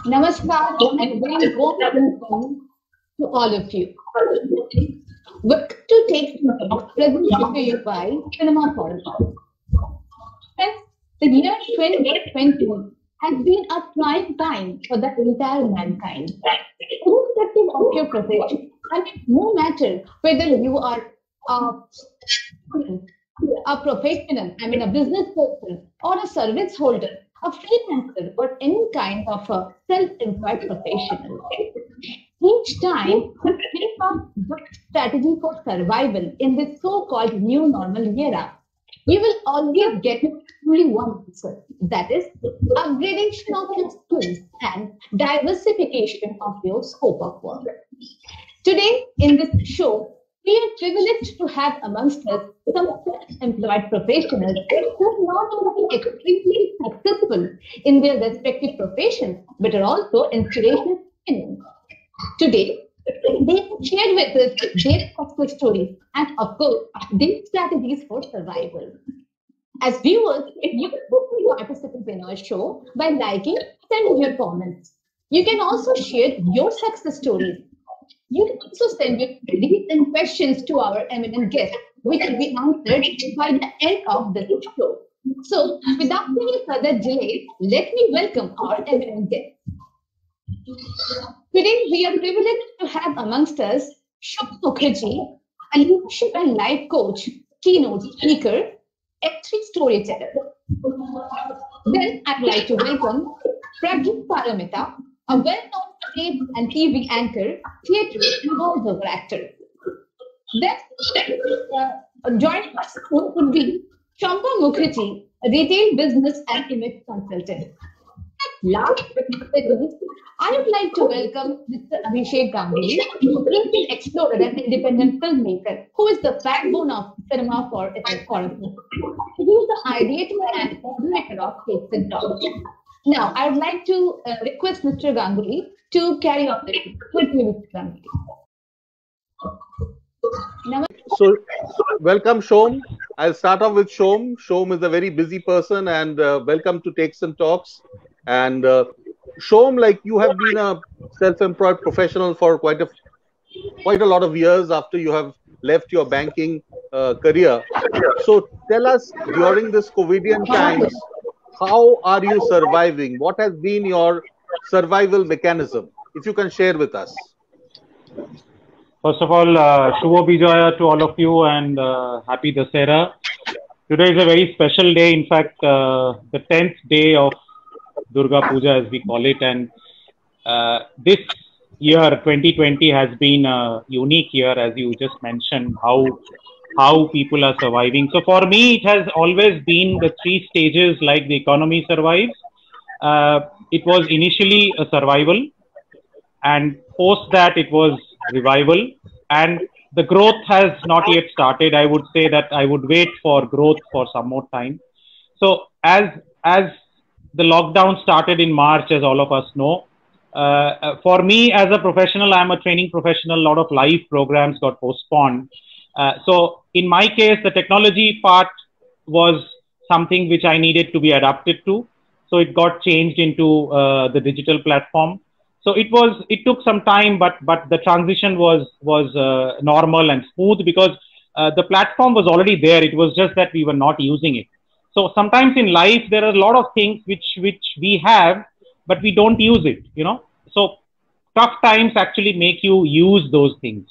Namaskar and very warm welcome to all of you. Welcome to Take Some Talks, presented to you by Cinema Forum. Friends, the year 2020 has been a trying time for the entire mankind. Irrespective of your profession, and it no matter whether you are a a professional, a business person, or a service holder, a freelancer, or any kind of a self-employed professional. Each time, we think of the strategy for survival in this so-called new normal era. You will always get only one answer. That is upgradation of your skills and diversification of your scope of work. Today, in this show, we are privileged to have amongst us some self-employed professionals who are not only extremely successful in their respective professions, but are also inspirational. Today, they have shared with us their success stories and, of course, their strategies for survival. As viewers, you can both participate in our show by liking and your comments. You can also share your success stories. You can also send your queries and questions to our eminent guest, which will be answered by the end of the show. So, without any further delay, let me welcome our eminent guest. Today, we are privileged to have amongst us Shubh Mukherjee, a leadership and life coach, keynote speaker, F3 storyteller. Then, I'd like to welcome Pragyut Paramita, a well-known stage and TV anchor, theatre, and voiceover actor. Then, joining us soon would be Shambha Mukherjee, a retail business and image consultant. Last but not the least, I would like to welcome Mr. Abhishek Ganguly, a brilliant explorer and independent filmmaker who is the backbone of cinema for foreign. He is the ideator and coordinator of Takes and Talks. Now, I would like to request Mr. Ganguly to carry on the with me, Mr. Ganguly. So, welcome, Shom. I'll start off with Shom. Shom is a very busy person, and welcome to Takes and Talks. And Shom, like you have been a self-employed professional for quite a lot of years after you have left your banking career. So, tell us during this COVIDian times, how are you surviving? What has been your survival mechanism? If you can share with us. First of all, Shubho Bijaya to all of you and happy Dasera. Today is a very special day. In fact, the 10th day of Durga Puja, as we call it. And this year, 2020, has been a unique year, as you just mentioned, how people are surviving. So for me, it has always been the three stages like the economy survives. It was initially a survival, and post that it was revival, and the growth has not yet started. I would say that I would wait for growth for some more time. So as the lockdown started in March, as all of us know, for me as a professional, I'm a training professional, a lot of live programs got postponed. So in my case, the technology part was something which I needed to be adapted to. So it got changed into the digital platform. So it took some time, but the transition was normal and smooth because the platform was already there. It was just that we were not using it. So sometimes in life there are a lot of things which we have, but we don't use it. So tough times actually make you use those things.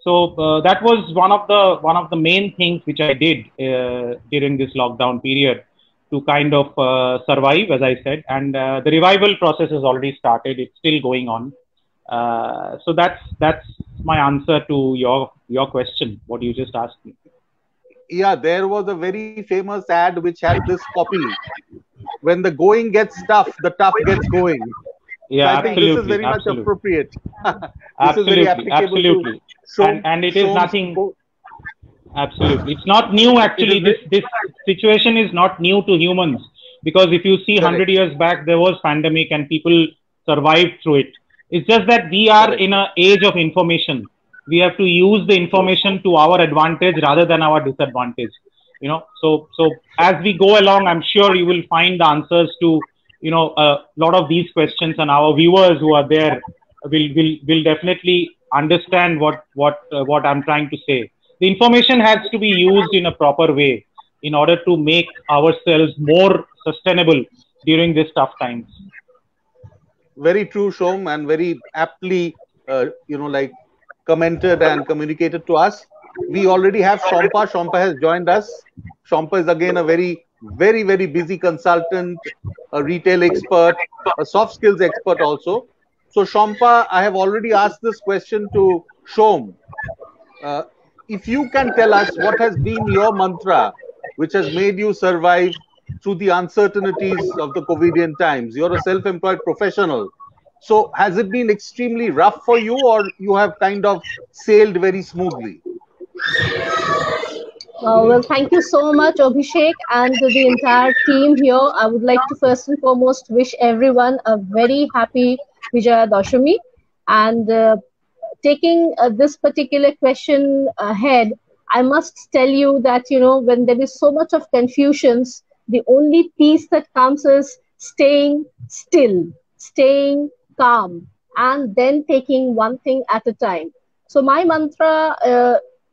So that was one of the main things which I did during this lockdown period to kind of survive, as I said. And the revival process has already started. It's still going on. So that's my answer to your question, what you just asked me. Yeah, there was a very famous ad which had this copy: when the going gets tough, the tough gets going. Yeah, so I think this is very much appropriate. Absolutely, absolutely. And it is nothing. Absolutely, it's not new. Actually, this situation is not new to humans, because if you see 100 years back, there was pandemic and people survived through it. It's just that we are in an age of information. We have to use the information to our advantage rather than our disadvantage. So as we go along, I'm sure you will find the answers to a lot of these questions, and our viewers who are there will definitely understand what I'm trying to say. The information has to be used in a proper way in order to make ourselves more sustainable during these tough times. Very true, Shom, and very aptly, commented and communicated to us. We already have Shompa. Shompa has joined us. Shompa is again a very, very, very busy consultant, a retail expert, a soft skills expert also. So, Shompa, I have already asked this question to Shom. If you can tell us what has been your mantra which has made you survive through the uncertainties of the COVIDian times. You're a self-employed professional. So has it been extremely rough for you, or you have kind of sailed very smoothly? Well, thank you so much, Abhishek, and the entire team here. I would like to first and foremost wish everyone a very happy Vijaya Dashami. And taking this particular question ahead, I must tell you that, when there is so much of confusions, the only peace that comes is staying still, staying calm, and then taking one thing at a time. So my mantra,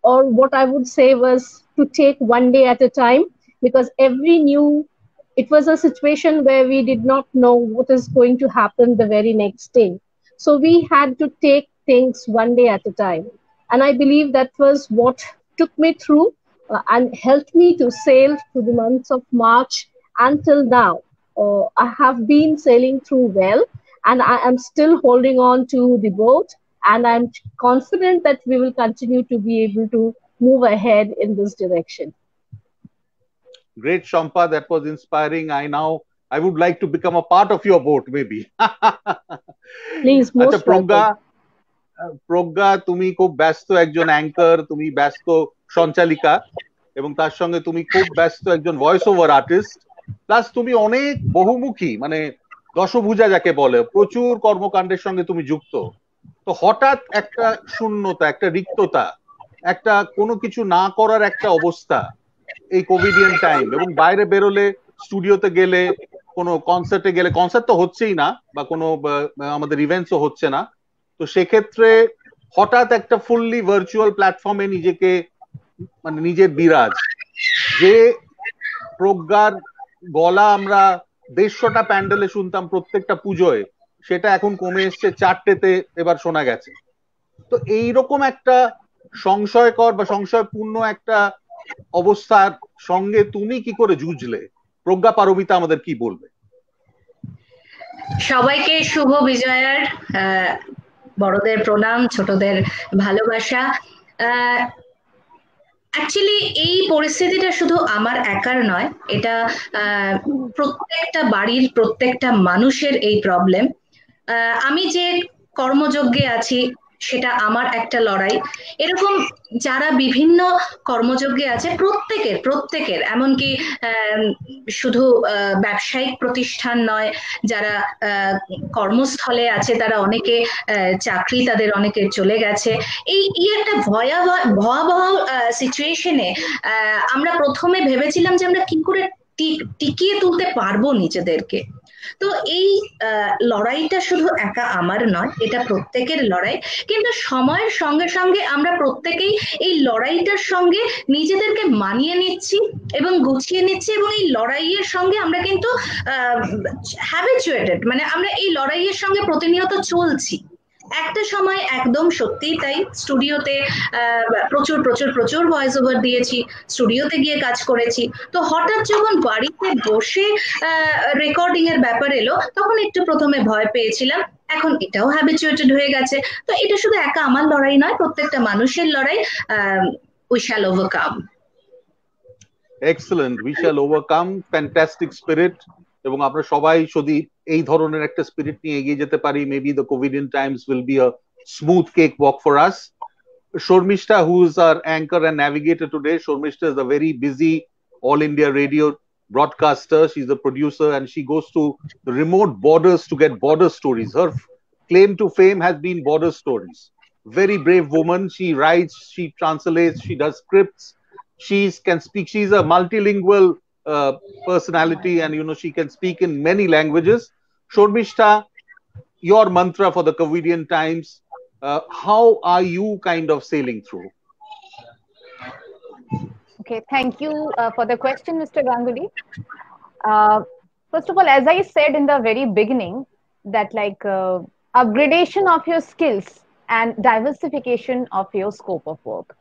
or what I would say, was to take one day at a time, because it was a situation where we did not know what is going to happen the very next day. So we had to take things one day at a time. And I believe that was what took me through and helped me to sail through the months of March until now. I have been sailing through well, and I am still holding on to the boat. And I'm confident that we will continue to be able to move ahead in this direction. Great, Shompa. That was inspiring. I would like to become a part of your boat, maybe. Please, most welcome. প্রজ্ঞা, তুমি খুব ব্যস্ত একজন anchor, তুমি ব্যস্ত সঞ্চালিকা, এবং তার সঙ্গে তুমি খুব ব্যস্ত একজন ভয়েস ওভার আর্টিস্ট, প্লাস তুমি অনেক বহুমুখী, মানে দশভুজা যাকে বলে, প্রচুর কর্মকাণ্ডের সঙ্গে তুমি যুক্ত। তো হঠাৎ একটা শূন্যতা, একটা রিক্ততা, একটা কোনো কিছু না করার একটা অবস্থা এই কোভিডিয়ান টাইম, এবং বাইরে বেরোলে, স্টুডিওতে গেলে, কোনো কনসার্টে গেলে, কনসার্ট তো হচ্ছেই না, বা কোনো আমাদের ইভেন্টসও হচ্ছে না, তো সেক্ষেত্রে হঠাৎ একটা ফুললি ভার্চুয়াল প্ল্যাটফর্মে নিজেকে, মানে নিজের বিরাজ, যে প্রজ্ঞার গলা আমরা 150টা প্যান্ডেলে শুনতাম প্রত্যেকটা পুজোয়, সেটা এখন কমে এসছে 4টেতে এবার শোনা গেছে। তো এইরকম একটা সংশয়কর বা সংশয়পূর্ণ একটা অবস্থার সঙ্গে তুমি কি করে যুঝলে? প্রজ্ঞা পারমিতা আমাদের কি বলবে? সবাইকে শুভ বিজয়ার বড়দের প্রণাম, ছোটদের ভালোবাসা। অ্যাকচুয়ালি এই পরিস্থিতিটা শুধু আমার একার নয়, এটা প্রত্যেকটা বাড়ির প্রত্যেকটা মানুষের এই প্রবলেম। আমি যে কর্মযজ্ঞে আছি সেটা আমার একটা লড়াই। এরকম যারা বিভিন্ন কর্মযজ্ঞে আছে প্রত্যেকের এমনকি শুধু ব্যবসায়িক প্রতিষ্ঠান নয়, যারা কর্মস্থলে আছে তারা অনেকে চাকরি তাদের অনেকের চলে গেছে। এই একটা ভয়াবহ সিচুয়েশনে আমরা প্রথমে ভেবেছিলাম যে আমরা কি করে টিকিয়ে তুলতে পারবো নিজেদেরকে। তো এই লড়াইটা শুধু একা আমার নয়, এটা প্রত্যেকের লড়াই, কিন্তু সময়ের সঙ্গে সঙ্গে আমরা প্রত্যেকেই এই লড়াইটার সঙ্গে নিজেদেরকে মানিয়ে নিচ্ছি এবং গুছিয়ে নিচ্ছি, এবং এই লড়াইয়ের সঙ্গে আমরা কিন্তু হ্যাবিচুয়েটেড, মানে আমরা এই লড়াইয়ের সঙ্গে প্রতিনিয়ত চলছি। একটা সময় একদম সত্যিই তাই, স্টুডিওতে প্রচুর ভয়েস ওভার দিয়েছি, স্টুডিওতে গিয়ে কাজ করেছি। তো হঠাৎ যখন বাড়িতে বসে রেকর্ডিং এর ব্যাপার এলো, তখন একটু প্রথমে ভয় পেয়েছিলাম, এখন এটাও হ্যাবিচুয়েটেড হয়ে গেছে। তো এটা শুধু একা আমার লড়াই নয়, প্রত্যেকটা মানুষের লড়াই। We shall overcome. Excellent, we shall overcome, fantastic spirit. এবং আমরা সবাই যদি এই ধরনের একটা স্পিরিট নিয়ে এগিয়ে যেতে পারি, maybe the Covidian times will be a smooth cake walk for us. Shormishta, who is our anchor and navigator today, Shormishta is a very busy All India Radio broadcaster. She's a producer and she goes to the remote borders to get border stories. Her claim to fame has been border stories. Very brave woman. She writes, she translates, she does scripts. She can speak. She's a multilingual personality, and she can speak in many languages. Shormishta, your mantra for the COVIDian times, how are you kind of sailing through? Okay, thank you for the question, Mr. Ganguly. First of all, as I said in the very beginning, that upgradation of your skills and diversification of your scope of work.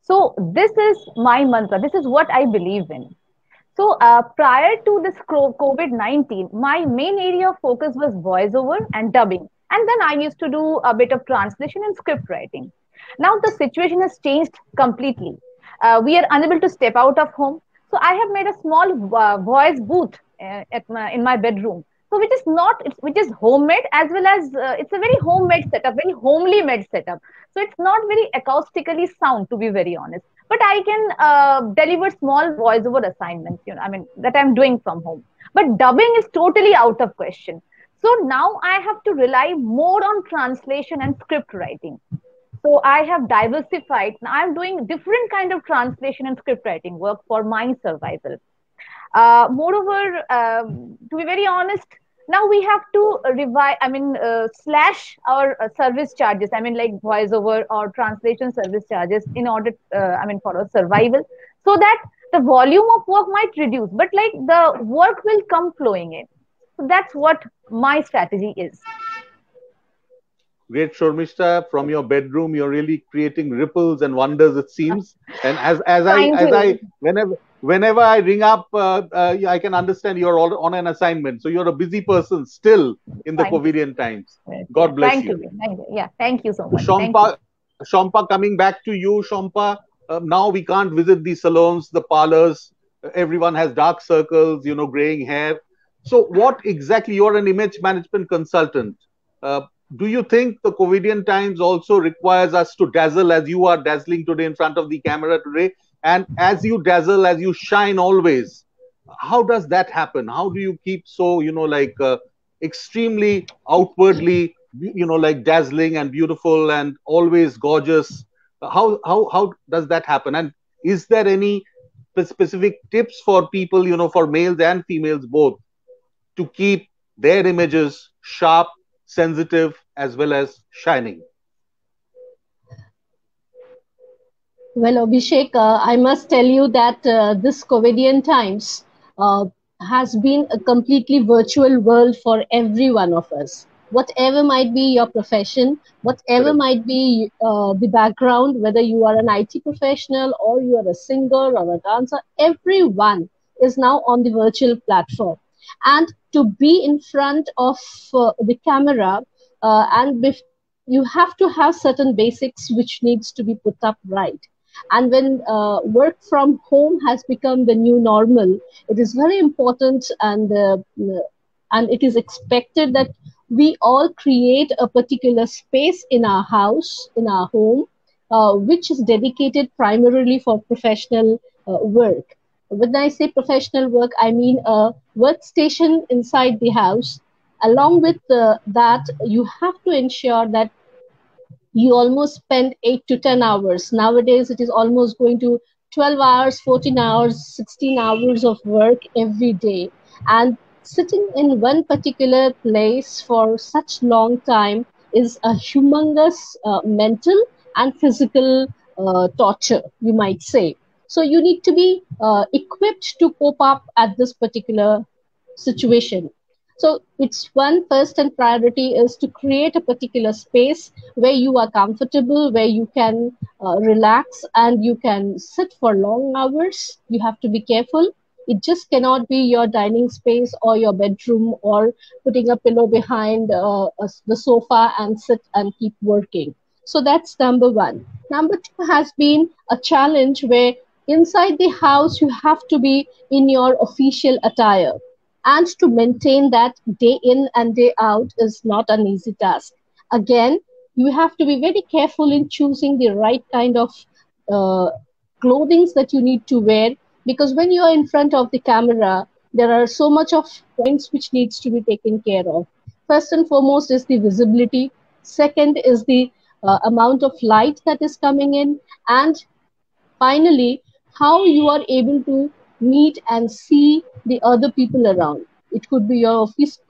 So this is my mantra. This is what I believe in. So prior to this COVID-19, my main area of focus was voiceover and dubbing. And then I used to do a bit of translation and script writing. Now the situation has changed completely. We are unable to step out of home. So I have made a small voice booth in my bedroom. So which is homemade, as well as it's a very homemade setup, very homely made setup. So it's not very acoustically sound, to be very honest. But I can deliver small voiceover assignments, that I'm doing from home. But dubbing is totally out of question. So now I have to rely more on translation and script writing. So I have diversified. Now I'm doing different kind of translation and script writing work for my survival. Moreover, to be very honest, now we have to slash our service charges. Like voiceover or translation service charges in order, for our survival, so that the volume of work might reduce, but the work will come flowing in. So that's what my strategy is. Great, Shormishta. From your bedroom, you're really creating ripples and wonders, it seems. And whenever I ring up, I can understand you're all on an assignment. So you're a busy person still in the COVIDian times. God bless you. Thank you. Yeah, thank you so much. Shompa, coming back to you, Shompa. Now we can't visit the salons, the parlors. Everyone has dark circles, graying hair. So what exactly? You're an image management consultant. Do you think the COVIDian times also requires us to dazzle as you are dazzling today in front of the camera today? And as you dazzle, as you shine always, how does that happen? How do you keep so, extremely outwardly, dazzling and beautiful and always gorgeous? How does that happen? And is there any specific tips for people, for males and females both, to keep their images sharp, sensitive, as well as shining? Well, Abhishek, I must tell you that this COVIDian times has been a completely virtual world for every one of us. Whatever might be your profession, whatever might be the background, whether you are an IT professional or you are a singer or a dancer, everyone is now on the virtual platform. And to be in front of the camera you have to have certain basics which needs to be put up right. And when work from home has become the new normal, it is very important and it is expected that we all create a particular space in our house, in our home, which is dedicated primarily for professional work. When I say professional work, I mean a workstation inside the house. Along with that, you have to ensure that you almost spend 8 to 10 hours. Nowadays, it is almost going to 12 hours, 14 hours, 16 hours of work every day. And sitting in one particular place for such long time is a humongous mental and physical torture, you might say. So you need to be equipped to cope up at this particular situation. So it's first and priority is to create a particular space where you are comfortable, where you can relax and you can sit for long hours. You have to be careful. It just cannot be your dining space or your bedroom or putting a pillow behind the sofa and sit and keep working. So that's number one. Number two has been a challenge where inside the house, you have to be in your official attire. And to maintain that day in and day out is not an easy task. Again, you have to be very careful in choosing the right kind of clothing that you need to wear, because when you are in front of the camera, there are so much of points which needs to be taken care of. First and foremost is the visibility. Second is the amount of light that is coming in. And finally, how you are able to meet and see the other people around. It could be your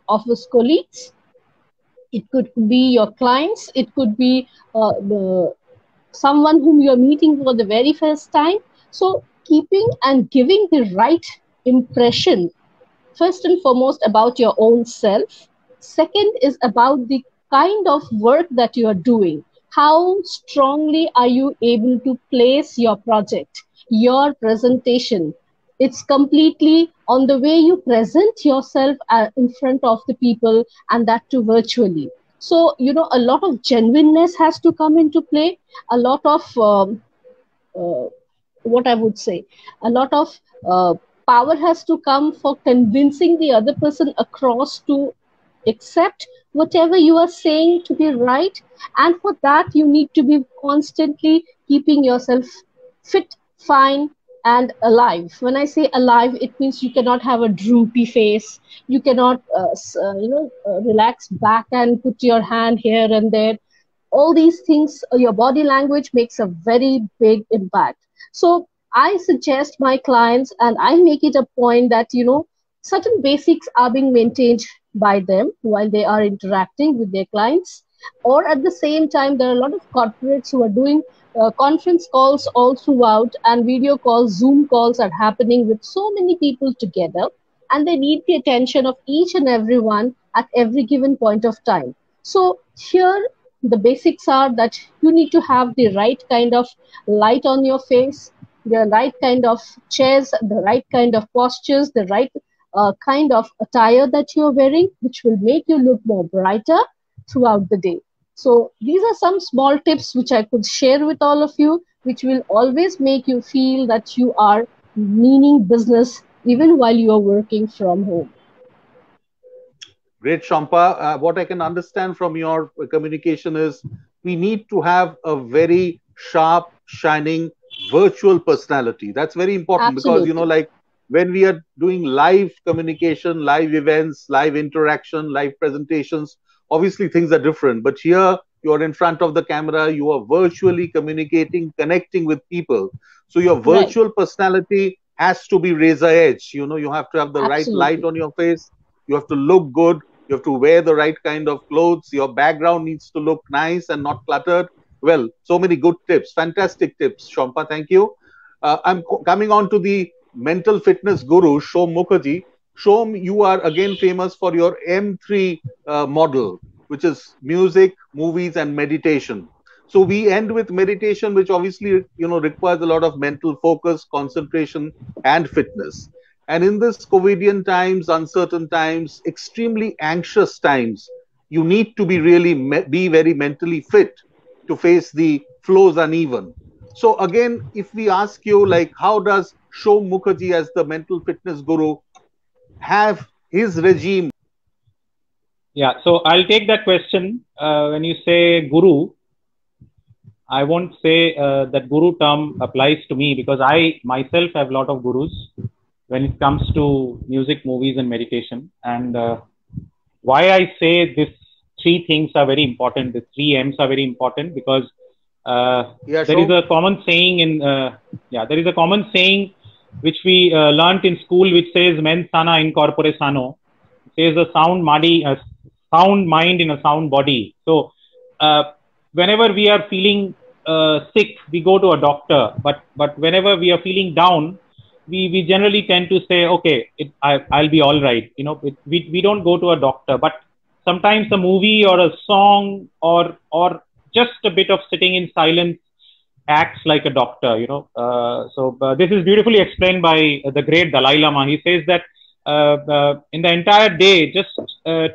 office colleagues, it could be your clients, it could be someone whom you're meeting for the very first time. So keeping and giving the right impression, first and foremost about your own self. Second is about the kind of work that you are doing. How strongly are you able to place your project, your presentation? It's completely on the way you present yourself in front of the people, and that too virtually. So, a lot of genuineness has to come into play, a lot of uh, what I would say, a lot of power has to come for convincing the other person across to accept whatever you are saying to be right. And for that, you need to be constantly keeping yourself fit, fine, and alive. When I say alive, it means you cannot have a droopy face. You cannot, relax back and put your hand here and there. All these things, your body language makes a very big impact. So I suggest my clients, and I make it a point that certain basics are being maintained by them while they are interacting with their clients. Or at the same time, there are a lot of corporates who are doing conference calls all throughout, and video calls, Zoom calls are happening with so many people together, and they need the attention of each and everyone at every given point of time. So here the basics are that you need to have the right kind of light on your face, the right kind of chairs, the right kind of postures, the right kind of attire that you're wearing, which will make you look more brighter throughout the day. So these are some small tips which I could share with all of you, which will always make you feel that you are meaning business even while you are working from home. Great, Shampa. What I can understand from your communication is we need to have a very sharp, shining virtual personality. That's very important. Absolutely. Because, like when we are doing live communication, live events, live interaction, live presentations, obviously things are different. But here you're in front of the camera, you are virtually communicating, connecting with people. So your virtual Right. personality has to be razor edge. You have to have the right light Absolutely. on your face. You have to look good. You have to wear the right kind of clothes. Your background needs to look nice and not cluttered. Well, so many good tips, fantastic tips, Shampa. Thank you. I'm coming on to the mental fitness guru, Shom Mukherjee. Shom, you are again famous for your M3 model, which is music, movies, and meditation. So we end with meditation, which obviously requires a lot of mental focus, concentration, and fitness. And in this COVIDian times, uncertain times, extremely anxious times, you need to be really be very mentally fit to face the flows uneven. So again, if we ask you, like, how does Shom Mukherjee as the mental fitness guru have his regime? Yeah, so I'll take that question. When you say guru, I won't say that guru term applies to me, because I myself have a lot of gurus when it comes to music, movies, and meditation. And why I say these three things are very important, the three M's are very important, because there is a common saying there is a common saying which we learnt in school, which says "Mens sana in corpore sano." It says a sound mind in a sound body. So whenever we are feeling sick, we go to a doctor. But whenever we are feeling down, we generally tend to say, okay, I'll be all right. We don't go to a doctor. But sometimes a movie or a song or just a bit of sitting in silence acts like a doctor. So this is beautifully explained by the great Dalai Lama. He says that in the entire day, just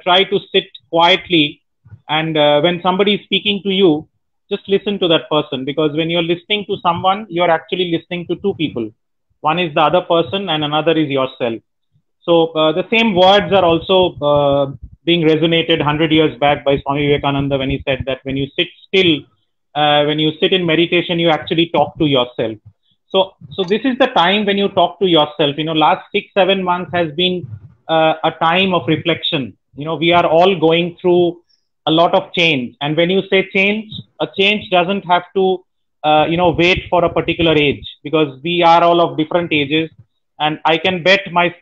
try to sit quietly, and when somebody is speaking to you, just listen to that person, because when you're listening to someone, you're actually listening to two people. One is the other person and another is yourself. So the same words are also being resonated 100 years back by Swami Vivekananda, when he said that when you sit still, when you sit in meditation, you actually talk to yourself. So this is the time when you talk to yourself. Last 6-7 months has been a time of reflection. We are all going through a lot of change. And when you say change, a change doesn't have to, wait for a particular age, because we are all of different ages. and I can bet my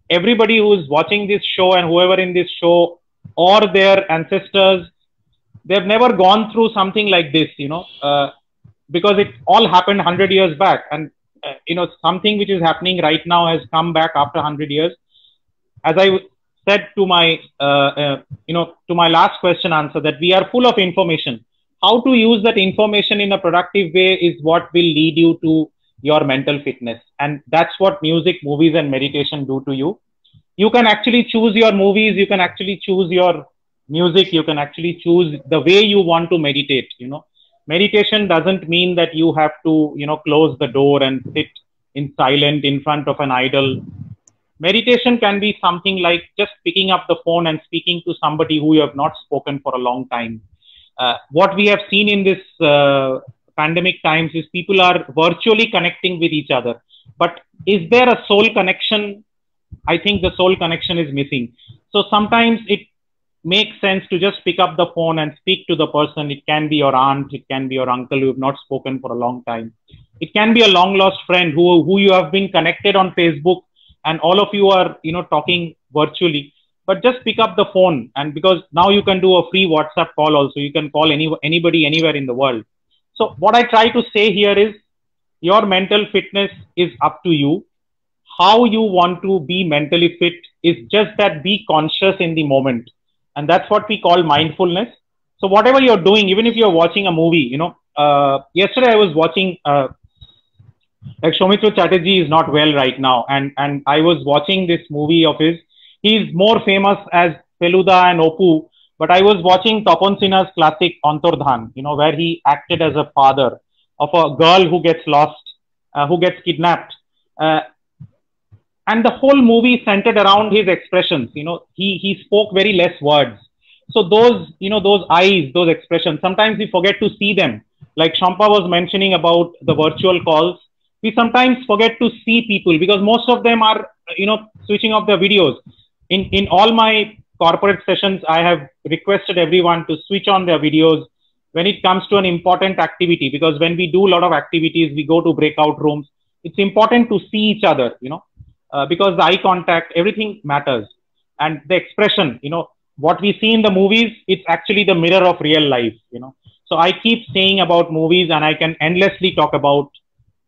everybody who is watching this show and whoever in this show or their ancestors, they've never gone through something like this, because it all happened 100 years back, and something which is happening right now has come back after 100 years. As I said to my to my last question answer, that we are full of information. How to use that information in a productive way is what will lead you to your mental fitness, and that's what music, movies, and meditation do to you. You can actually choose your movies, you can actually choose your music, you can actually choose the way you want to meditate. Meditation doesn't mean that you have to close the door and sit in silence in front of an idol. Meditation can be something like just picking up the phone and speaking to somebody who you have not spoken for a long time. What we have seen in this pandemic times is people are virtually connecting with each other, but is there a soul connection? I think the soul connection is missing. So sometimes it makes sense to just pick up the phone and speak to the person. It can be your aunt, it can be your uncle who have not spoken for a long time. It can be a long lost friend who you have been connected on Facebook, and all of you are talking virtually. But just pick up the phone, and because now you can do a free WhatsApp call also, you can call anybody anywhere in the world. So what I try to say here is your mental fitness is up to you. How you want to be mentally fit is just that be conscious in the moment. And that's what we call mindfulness. So whatever you're doing, even if you're watching a movie, yesterday I was watching, like Soumitra Chatterjee is not well right now. And I was watching this movie of his. He's more famous as Feluda and Oppu, but I was watching Tapan Sinha's classic Antardhan, where he acted as a father of a girl who gets lost, who gets kidnapped. And the whole movie centered around his expressions. He spoke very less words. So those, those eyes, those expressions, sometimes we forget to see them. Like Shampa was mentioning about the virtual calls. We sometimes forget to see people because most of them are, switching off their videos. In all my corporate sessions, I have requested everyone to switch on their videos when it comes to an important activity, because when we do a lot of activities, we go to breakout rooms. It's important to see each other, because the eye contact, everything matters. And the expression, what we see in the movies, it's actually the mirror of real life, So I keep saying about movies, and I can endlessly talk about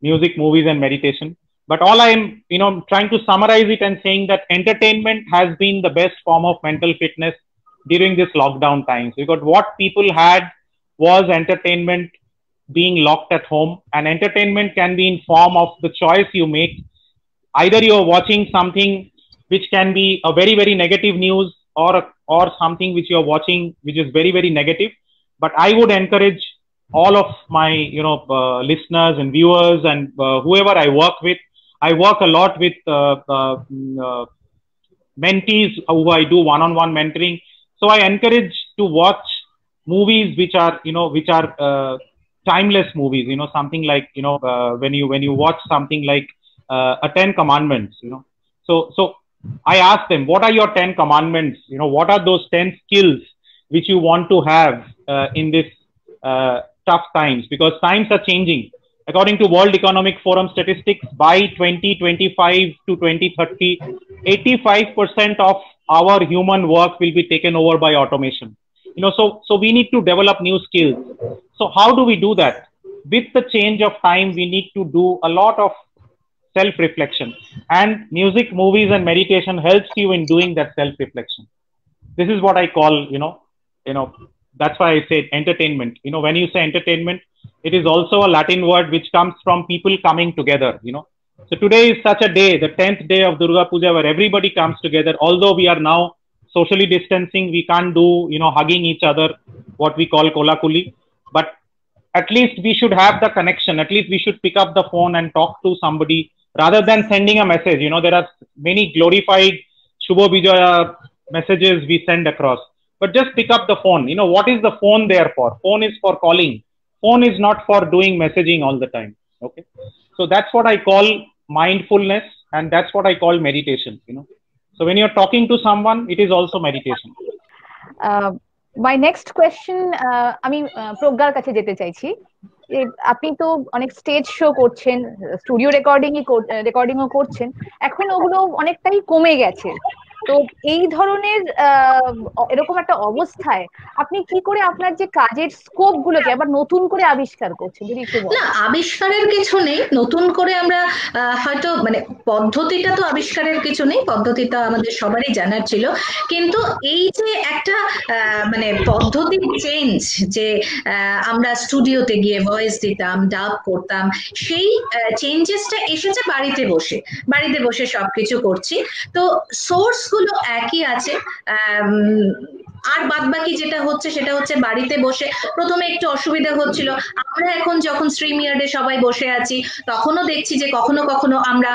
music, movies, and meditation. But all I'm, trying to summarize it and saying that entertainment has been the best form of mental fitness during this lockdown times. Because what people had was entertainment being locked at home, and entertainment can be in form of the choice you make. Either you're watching something which can be a very, very negative news, or something which you're watching which is very, very negative. But I would encourage all of my, listeners and viewers and whoever I work with. I work a lot with mentees who I do one-on-one mentoring. So I encourage to watch movies which are, timeless movies. Something like, when you watch something like a 10 Commandments. So I ask them, what are your 10 commandments? What are those 10 skills which you want to have in this tough times? Because times are changing. According to World Economic Forum statistics, by 2025 to 2030, 85% of our human work will be taken over by automation. So we need to develop new skills. So how do we do that? With the change of time, we need to do a lot of self-reflection, and music, movies, and meditation helps you in doing that self-reflection. This is what I call, that's why I say entertainment. When you say entertainment, it is also a Latin word which comes from people coming together, So today is such a day, the 10th day of Durga Puja, where everybody comes together. Although we are now socially distancing, we can't do, hugging each other, what we call kolakuli. But at least we should have the connection. At least we should pick up the phone and talk to somebody rather than sending a message. There are many glorified Shubho Bijaya messages we send across. But just pick up the phone. What is the phone there for? Phone is for calling. Phone is not for doing messaging all the time. Okay. So that's what I call mindfulness, and that's what I call meditation. So when you're talking to someone, it is also meditation. My next question, আমি প্রজ্ঞার কাছে যেতে চাইছি। আপনি তো অনেক stage show করছেন, studio রেকর্ডিংও করছেন, এখন ওগুলো অনেকটাই কমে গেছে। তো এই ধরনের এরকম একটা অবস্থায় আপনি কি করে আপনার যে কাজের স্কোপ গুলোকে আবার নতুন করে আবিষ্কার করছেন, যদি একটু না, বলেন। আবিষ্কারের কিছু নেই নতুন করে। আমরা হয়তো মানে পদ্ধতিটা তো আবিষ্কারের কিছু নেই, পদ্ধতিটা আমাদের সবারই জানার ছিল। কিন্তু এই যে একটা মানে পদ্ধতির চেঞ্জ, যে আমরা স্টুডিওতে গিয়ে ভয়েস দিতাম, ডাব করতাম, সেই চেঞ্জেসটা এসেছে বাড়িতে বসে। বাড়িতে বসে সবকিছু করছি, তো সোর্স গুলো একই আছে। আর বাদ বাকি যেটা হচ্ছে সেটা হচ্ছে বাড়িতে বসে প্রথমে একটু অসুবিধা হচ্ছিল। আমরা এখন যখন স্ট্রিমইয়ার্ডে সবাই বসে আছি, তখনও দেখছি যে কখনো কখনো আমরা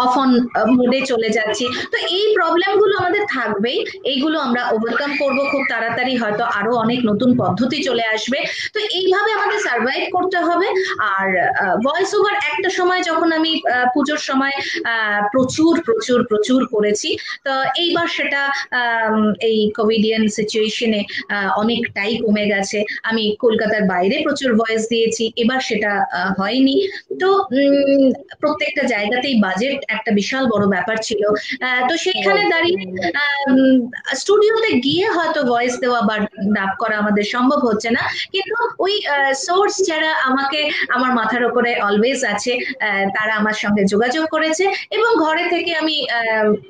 অফ অন মোডে চলে যাচ্ছি। তো এই প্রবলেম গুলো আমাদের থাকবেই, এইগুলো আমরা ওভারকাম করব খুব তাড়াতাড়ি, হয়তো আরো অনেক নতুন পদ্ধতি চলে আসবে। তো এইভাবে আমাদের সার্ভাইভ করতে হবে। আর ভয়েস ওভার একটা সময় যখন আমি পুজোর সময় প্রচুর প্রচুর প্রচুর করেছি, তো এইবার সেটা এই কোভিডিয়ান সিচুয়েশনে অনেকটাই কমে গেছে। আমি কলকাতার বাইরে প্রচুর ভয়েস দিয়েছি, এবার সেটা হয়নি। তো প্রত্যেকটা জায়গাতেই বাজেট একটা বিশাল বড় ব্যাপার ছিল। তো সেখানে দাঁড়িয়ে স্টুডিওতে গিয়ে হয়তো ভয়েস দেওয়া বা ডাব করা আমাদের সম্ভব হচ্ছে না, কিন্তু ওই সোর্স যারা আমাকে আমার মাথার উপরে অলওয়েজ আছে, তারা আমার সঙ্গে যোগাযোগ করেছে এবং ঘরে থেকে আমি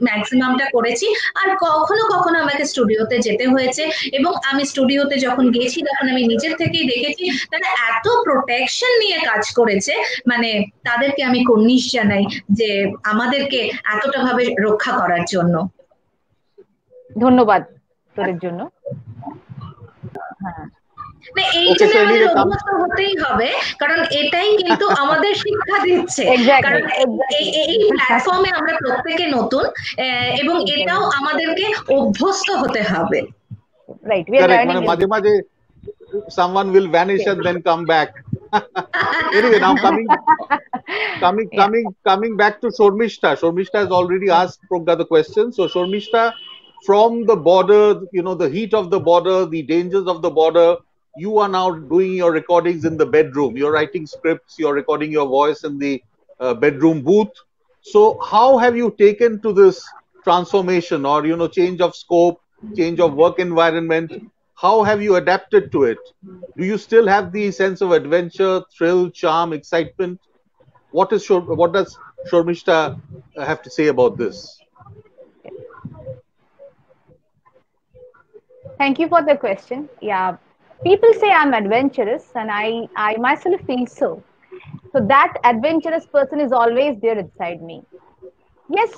ম্যাক্সিমামটা করেছি। আর কখনো কখনো আমাকে স্টুডিওতে যেতে হয়েছে, এবং আমি স্টুডিওতে যখন গেছি তখন আমি নিজের থেকেই দেখেছি তারা এত প্রোটেকশন নিয়ে কাজ করেছে, মানে তাদেরকে আমি কুর্নিশ জানাই যে আমাদেরকে এতটা ভাবে রক্ষা করার জন্য। ধন্যবাদ তোদের জন্য। হ্যাঁ, এই জন্য আমাদের অভ্যস্ত হতেই হবে, কারণ এটাই কিন্তু আমাদের শিক্ষা দিচ্ছে। কারণ এই প্ল্যাটফর্মে আমরা প্রত্যেকে নতুন, এবং এটাও আমাদেরকে অভ্যস্ত হতে হবে। Right, we are learning. মাঝে মাঝে someone will vanish and then come back. Anyway, now coming back to Shormishta. Shormishta has already asked Pragya the question. So Shormishta, from the border, the heat of the border, the dangers of the border, you are now doing your recordings in the bedroom. You're writing scripts, you're recording your voice in the bedroom booth. So how have you taken to this transformation, or change of scope, change of work environment? How have you adapted to it? Do you still have the sense of adventure, thrill, charm, excitement? What does Shormishta have to say about this? Thank you for the question. Yeah, people say I'm adventurous, and I myself feel so. So that adventurous person is always there inside me. Yes,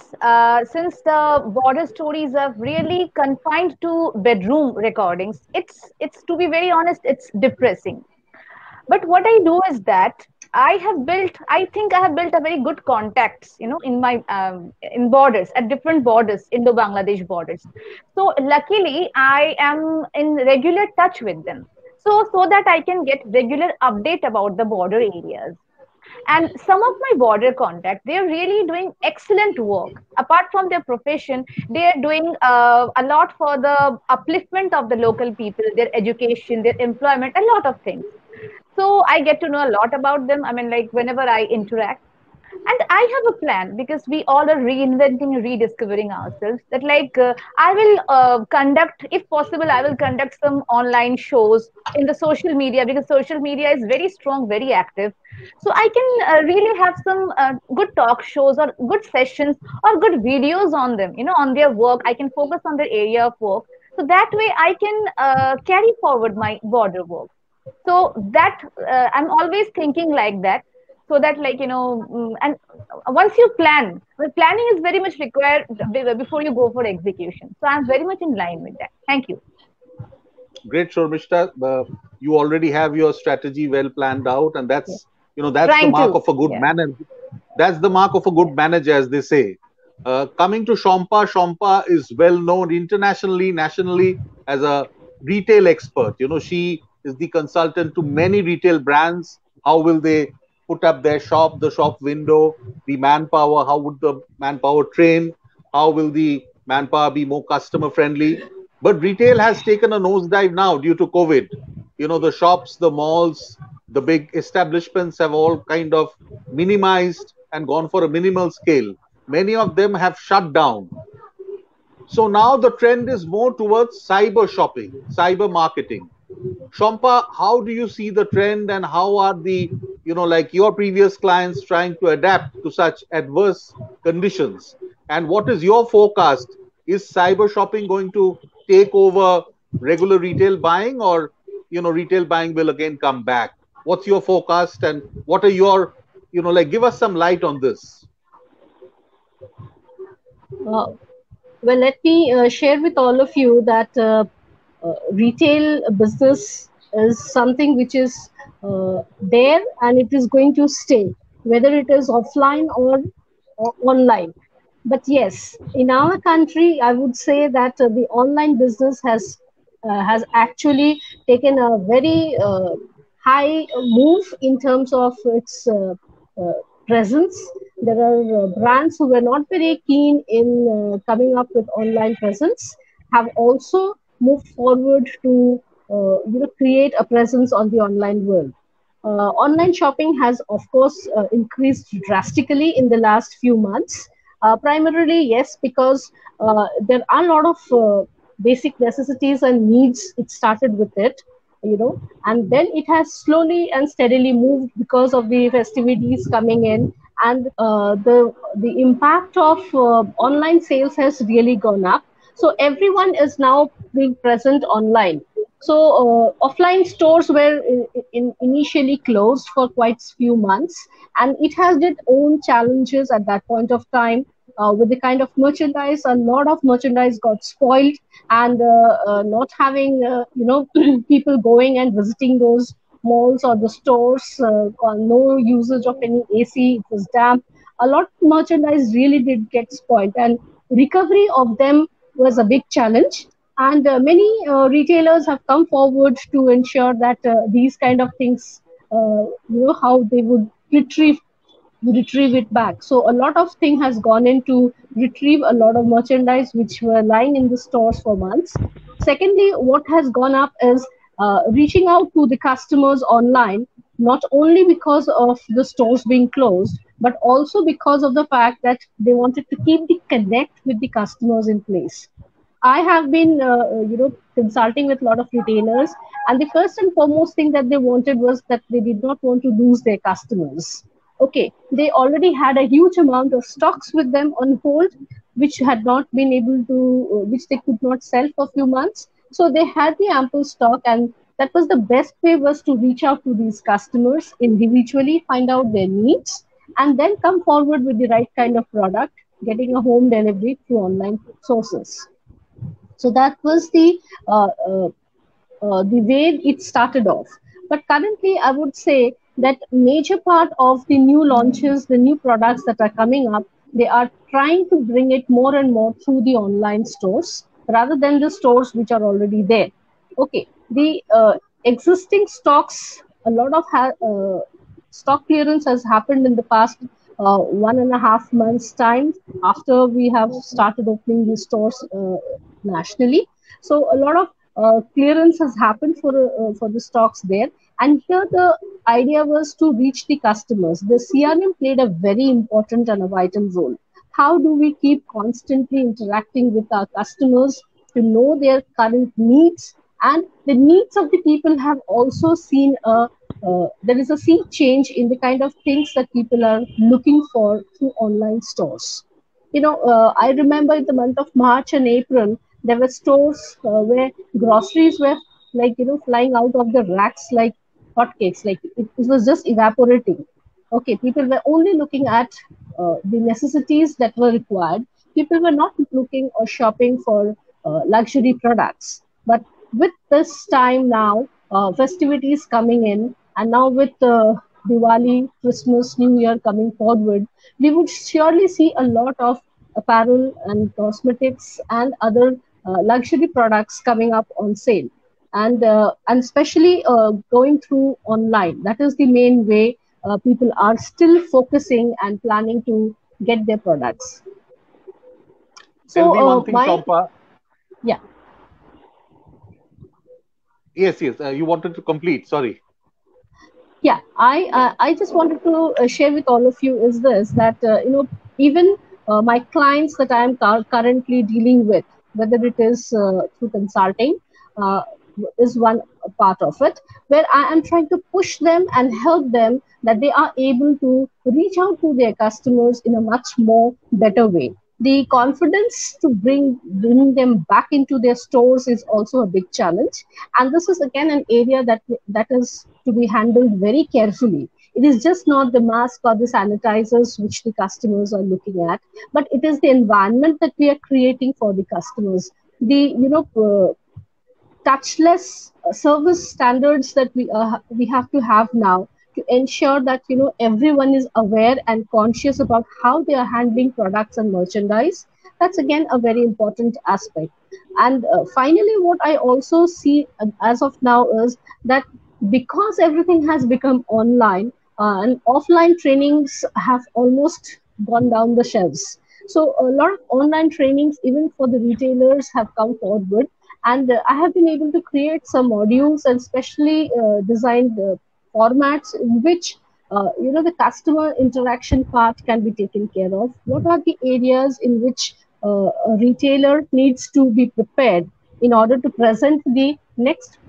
since the border stories are really confined to bedroom recordings, it's to be very honest, it's depressing. But what I do is that I think I have built a very good contacts, in my in borders, at different borders, Indo-Bangladesh borders. So luckily, I am in regular touch with them, so that I can get regular update about the border areas. And some of my border contacts, they are really doing excellent work. Apart from their profession, they are doing a lot for the upliftment of the local people, their education, their employment, a lot of things. So I get to know a lot about them. I mean, like whenever I interact. And I have a plan, because we all are reinventing and rediscovering ourselves, that I will conduct, if possible, I will conduct some online shows in the social media, because social media is very strong, very active. So I can really have some good talk shows or good sessions or good videos on them, on their work. I can focus on their area of work. So that way I can carry forward my border work. So that I'm always thinking like that. So that and once you plan, planning is very much required before you go for execution. So I'm very much in line with that. Thank you. Great, Shormishta. You already have your strategy well planned out, and that's that's the mark of a good manager. That's the mark of a good manager, as they say. Coming to Shompa is well known internationally, nationally as a retail expert. She is the consultant to many retail brands. How will they put up their shop, the shop window, the manpower? How would the manpower train? How will the manpower be more customer friendly? But retail has taken a nosedive now due to COVID. The shops, the malls, The big establishments have all kind of minimized and gone for a minimal scale. Many of them have shut down. So now the trend is more towards cyber shopping, cyber marketing. Shompa, how do you see the trend, and how are the, like your previous clients trying to adapt to such adverse conditions? And what is your forecast? Is cyber shopping going to take over regular retail buying, or, retail buying will again come back? What's your forecast, and what are your, give us some light on this. Well, let me share with all of you that retail business is something which is there, and it is going to stay, whether it is offline or online. But yes, in our country, I would say that the online business has actually taken a very high move in terms of its presence. There are brands who were not very keen in coming up with online presence, have also moved forward to create a presence on the online world. Online shopping has, of course, increased drastically in the last few months. Primarily, yes, because there are a lot of basic necessities and needs. It started with it, and then it has slowly and steadily moved because of the festivities coming in, and the impact of online sales has really gone up. So everyone is now being present online. So offline stores were initially closed for quite few months, and it has its own challenges at that point of time. With the kind of merchandise, a lot of merchandise got spoiled, and not having people going and visiting those malls or the stores, no usage of any AC, it was damp. A lot of merchandise really did get spoiled, and recovery of them was a big challenge. And many retailers have come forward to ensure that these kind of things, how they would retrieve it back. So a lot of thing has gone into retrieve a lot of merchandise which were lying in the stores for months. Secondly, what has gone up is reaching out to the customers online, not only because of the stores being closed, but also because of the fact that they wanted to keep the connect with the customers in place. I have been, consulting with a lot of retailers, and the first and foremost thing that they wanted was that they did not want to lose their customers. Okay, they already had a huge amount of stocks with them on hold, which had not been able to, which they could not sell for a few months. So they had the ample stock, and that was the best way was to reach out to these customers individually, find out their needs, and then come forward with the right kind of product, getting a home delivery through online sources. So that was the way it started off. But currently, I would say that major part of the new launches, the new products that are coming up, they are trying to bring it more and more through the online stores rather than the stores which are already there. Okay, the existing stocks, a lot of stock clearance has happened in the past 1.5 months time after we have started opening these stores nationally. So a lot of clearance has happened for the stocks there, and here the idea was to reach the customers. The CRM played a very important and a vital role. How do we keep constantly interacting with our customers to know their current needs, and the needs of the people have also seen there is a sea change in the kind of things that people are looking for through online stores. I remember in the month of March and April, there were stores where groceries were like, flying out of the racks like hotcakes, like it was just evaporating. Okay, people were only looking at the necessities that were required. People were not looking or shopping for luxury products. But with this time now, festivities coming in, and now with Diwali, Christmas, New Year coming forward, we would surely see a lot of apparel and cosmetics and other luxury products coming up on sale, and especially going through online. That is the main way people are still focusing and planning to get their products. Tell me one thing, Shompa. Yeah, I just wanted to share with all of you is this, that even my clients that I am currently dealing with, whether it is through consulting, uh, is one part of it, where I am trying to push them and help them that they are able to reach out to their customers in a much more better way. The confidence to bring them back into their stores is also a big challenge, and this is again an area that is to be handled very carefully. It is just not the mask or the sanitizers which the customers are looking at, but it is the environment that we are creating for the customers. The touchless service standards that we have to have now to ensure that everyone is aware and conscious about how they are handling products and merchandise. That's again a very important aspect. And finally, what I also see as of now is that because everything has become online, and offline trainings have almost gone down the shelves. So a lot of online trainings, even for the retailers, have come forward, and I have been able to create some modules and specially designed formats in which the customer interaction part can be taken care of. What are the areas in which a retailer needs to be prepared in order to present the next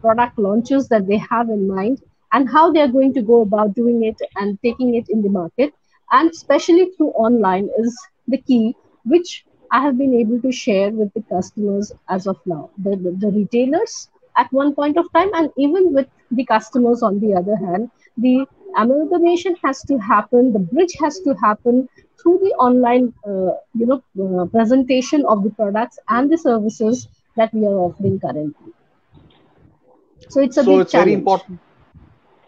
product launches that they have in mind, and how they are going to go about doing it and taking it in the market, and especially through online is the key, which I have been able to share with the customers as of now, the retailers at one point of time, and even with the customers on the other hand. The amalgamation has to happen, the bridge has to happen through the online presentation of the products and the services that we are offering currently. So it's a So big it's very challenge. important.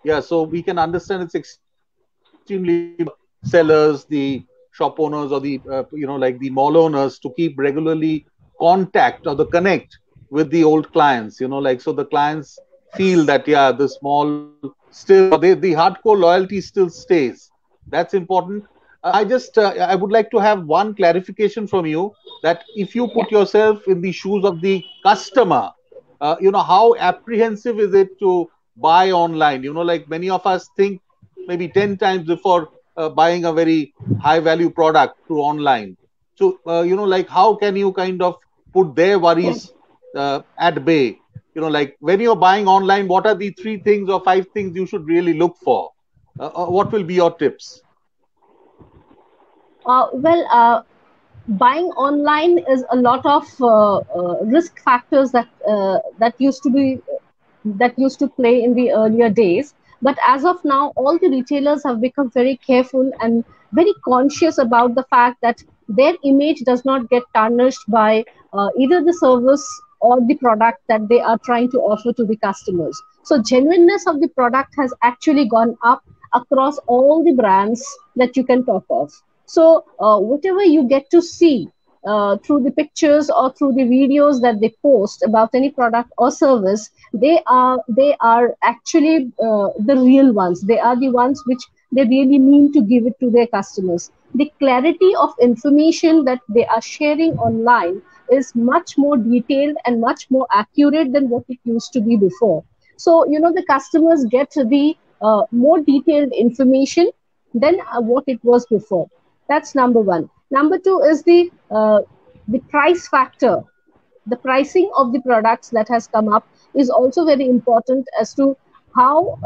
Yeah, so we can understand it's extremely sellers, the shop owners, or the like the mall owners to keep regularly contact or the connect with the old clients. Like, so the clients feel that, yeah, the small still, the hardcore loyalty still stays. That's important. I would like to have one clarification from you, that if you Yeah. put yourself in the shoes of the customer, how apprehensive is it to buy online? Like, many of us think maybe 10 times before buying a very high value product through online. So like, how can you kind of put their worries at bay? Like, when you're buying online, what are the 3 things or 5 things you should really look for? What will be your tips? Well, buying online is a lot of risk factors that used to play in the earlier days. But as of now, all the retailers have become very careful and very conscious about the fact that their image does not get tarnished by either the service or the product that they are trying to offer to the customers. So genuineness of the product has actually gone up across all the brands that you can talk of. So whatever you get to see through the pictures or through the videos that they post about any product or service, they are actually the real ones. They are the ones which they really mean to give it to their customers. The clarity of information that they are sharing online is much more detailed and much more accurate than what it used to be before. So the customers get the more detailed information than what it was before. That's number one. Number two is the price factor. The pricing of the products that has come up is also very important as to how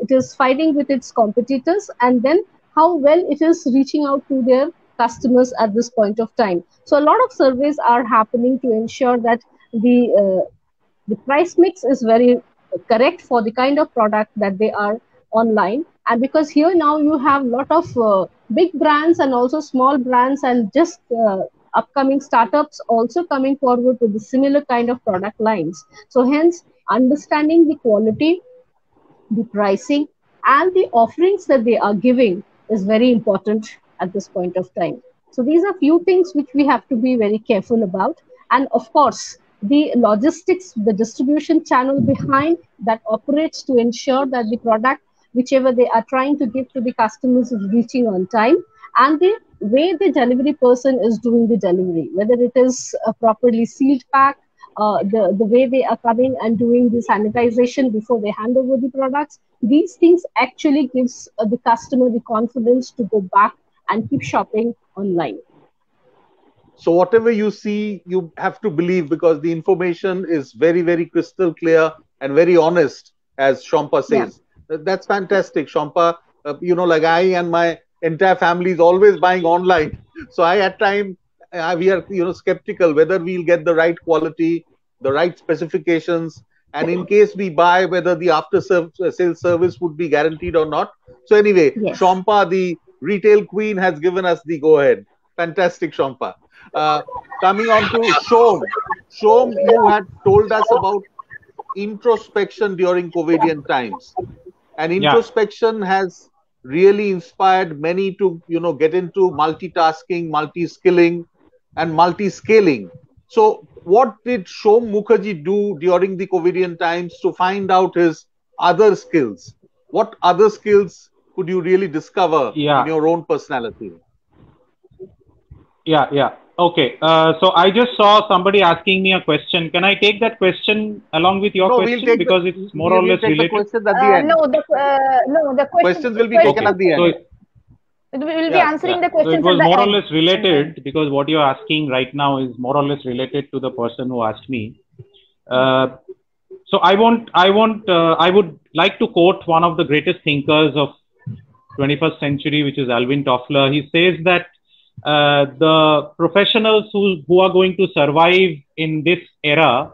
it is fighting with its competitors, and then how well it is reaching out to their customers at this point of time. So a lot of surveys are happening to ensure that the price mix is very correct for the kind of product that they are online. And because here now you have a lot of big brands and also small brands, and just upcoming startups also coming forward with the similar kind of product lines. So hence, understanding the quality, the pricing, and the offerings that they are giving is very important at this point of time. So these are few things which we have to be very careful about. And of course, the logistics, the distribution channel behind that operates to ensure that the product, whichever they are trying to give to the customers, is reaching on time, and the way the delivery person is doing the delivery, whether it is a properly sealed pack, the way they are coming and doing the sanitization before they hand over the products. These things actually gives the customer the confidence to go back and keep shopping online. So whatever you see, you have to believe, because the information is very, very crystal clear and very honest, as Shompa says. Yeah. That's fantastic, Shompa. Like I and my entire family is always buying online. So I at times, we are skeptical whether we'll get the right quality, the right specifications, and in case we buy, whether the after sales service would be guaranteed or not. So anyway, yes. Shompa, the retail queen, has given us the go ahead. Fantastic, Shompa. Coming on to Shom. Shom, you had told us about introspection during COVIDian times, and introspection has really inspired many to get into multitasking, multi-skilling, and multi-scaling. So what did Shom Mukherjee do during the COVIDian times to find out his other skills? What other skills could you really discover in your own personality? Okay. So I just saw somebody asking me a question. Can I take that question along with your question? Because it's more or less related. The questions at the end. The questions will be taken at the end. So we will be answering the questions. So it was more or less related, because what you are asking right now is more or less related to the person who asked me. So I would like to quote one of the greatest thinkers of 21st century, which is Alvin Toffler. He says that the professionals who are going to survive in this era,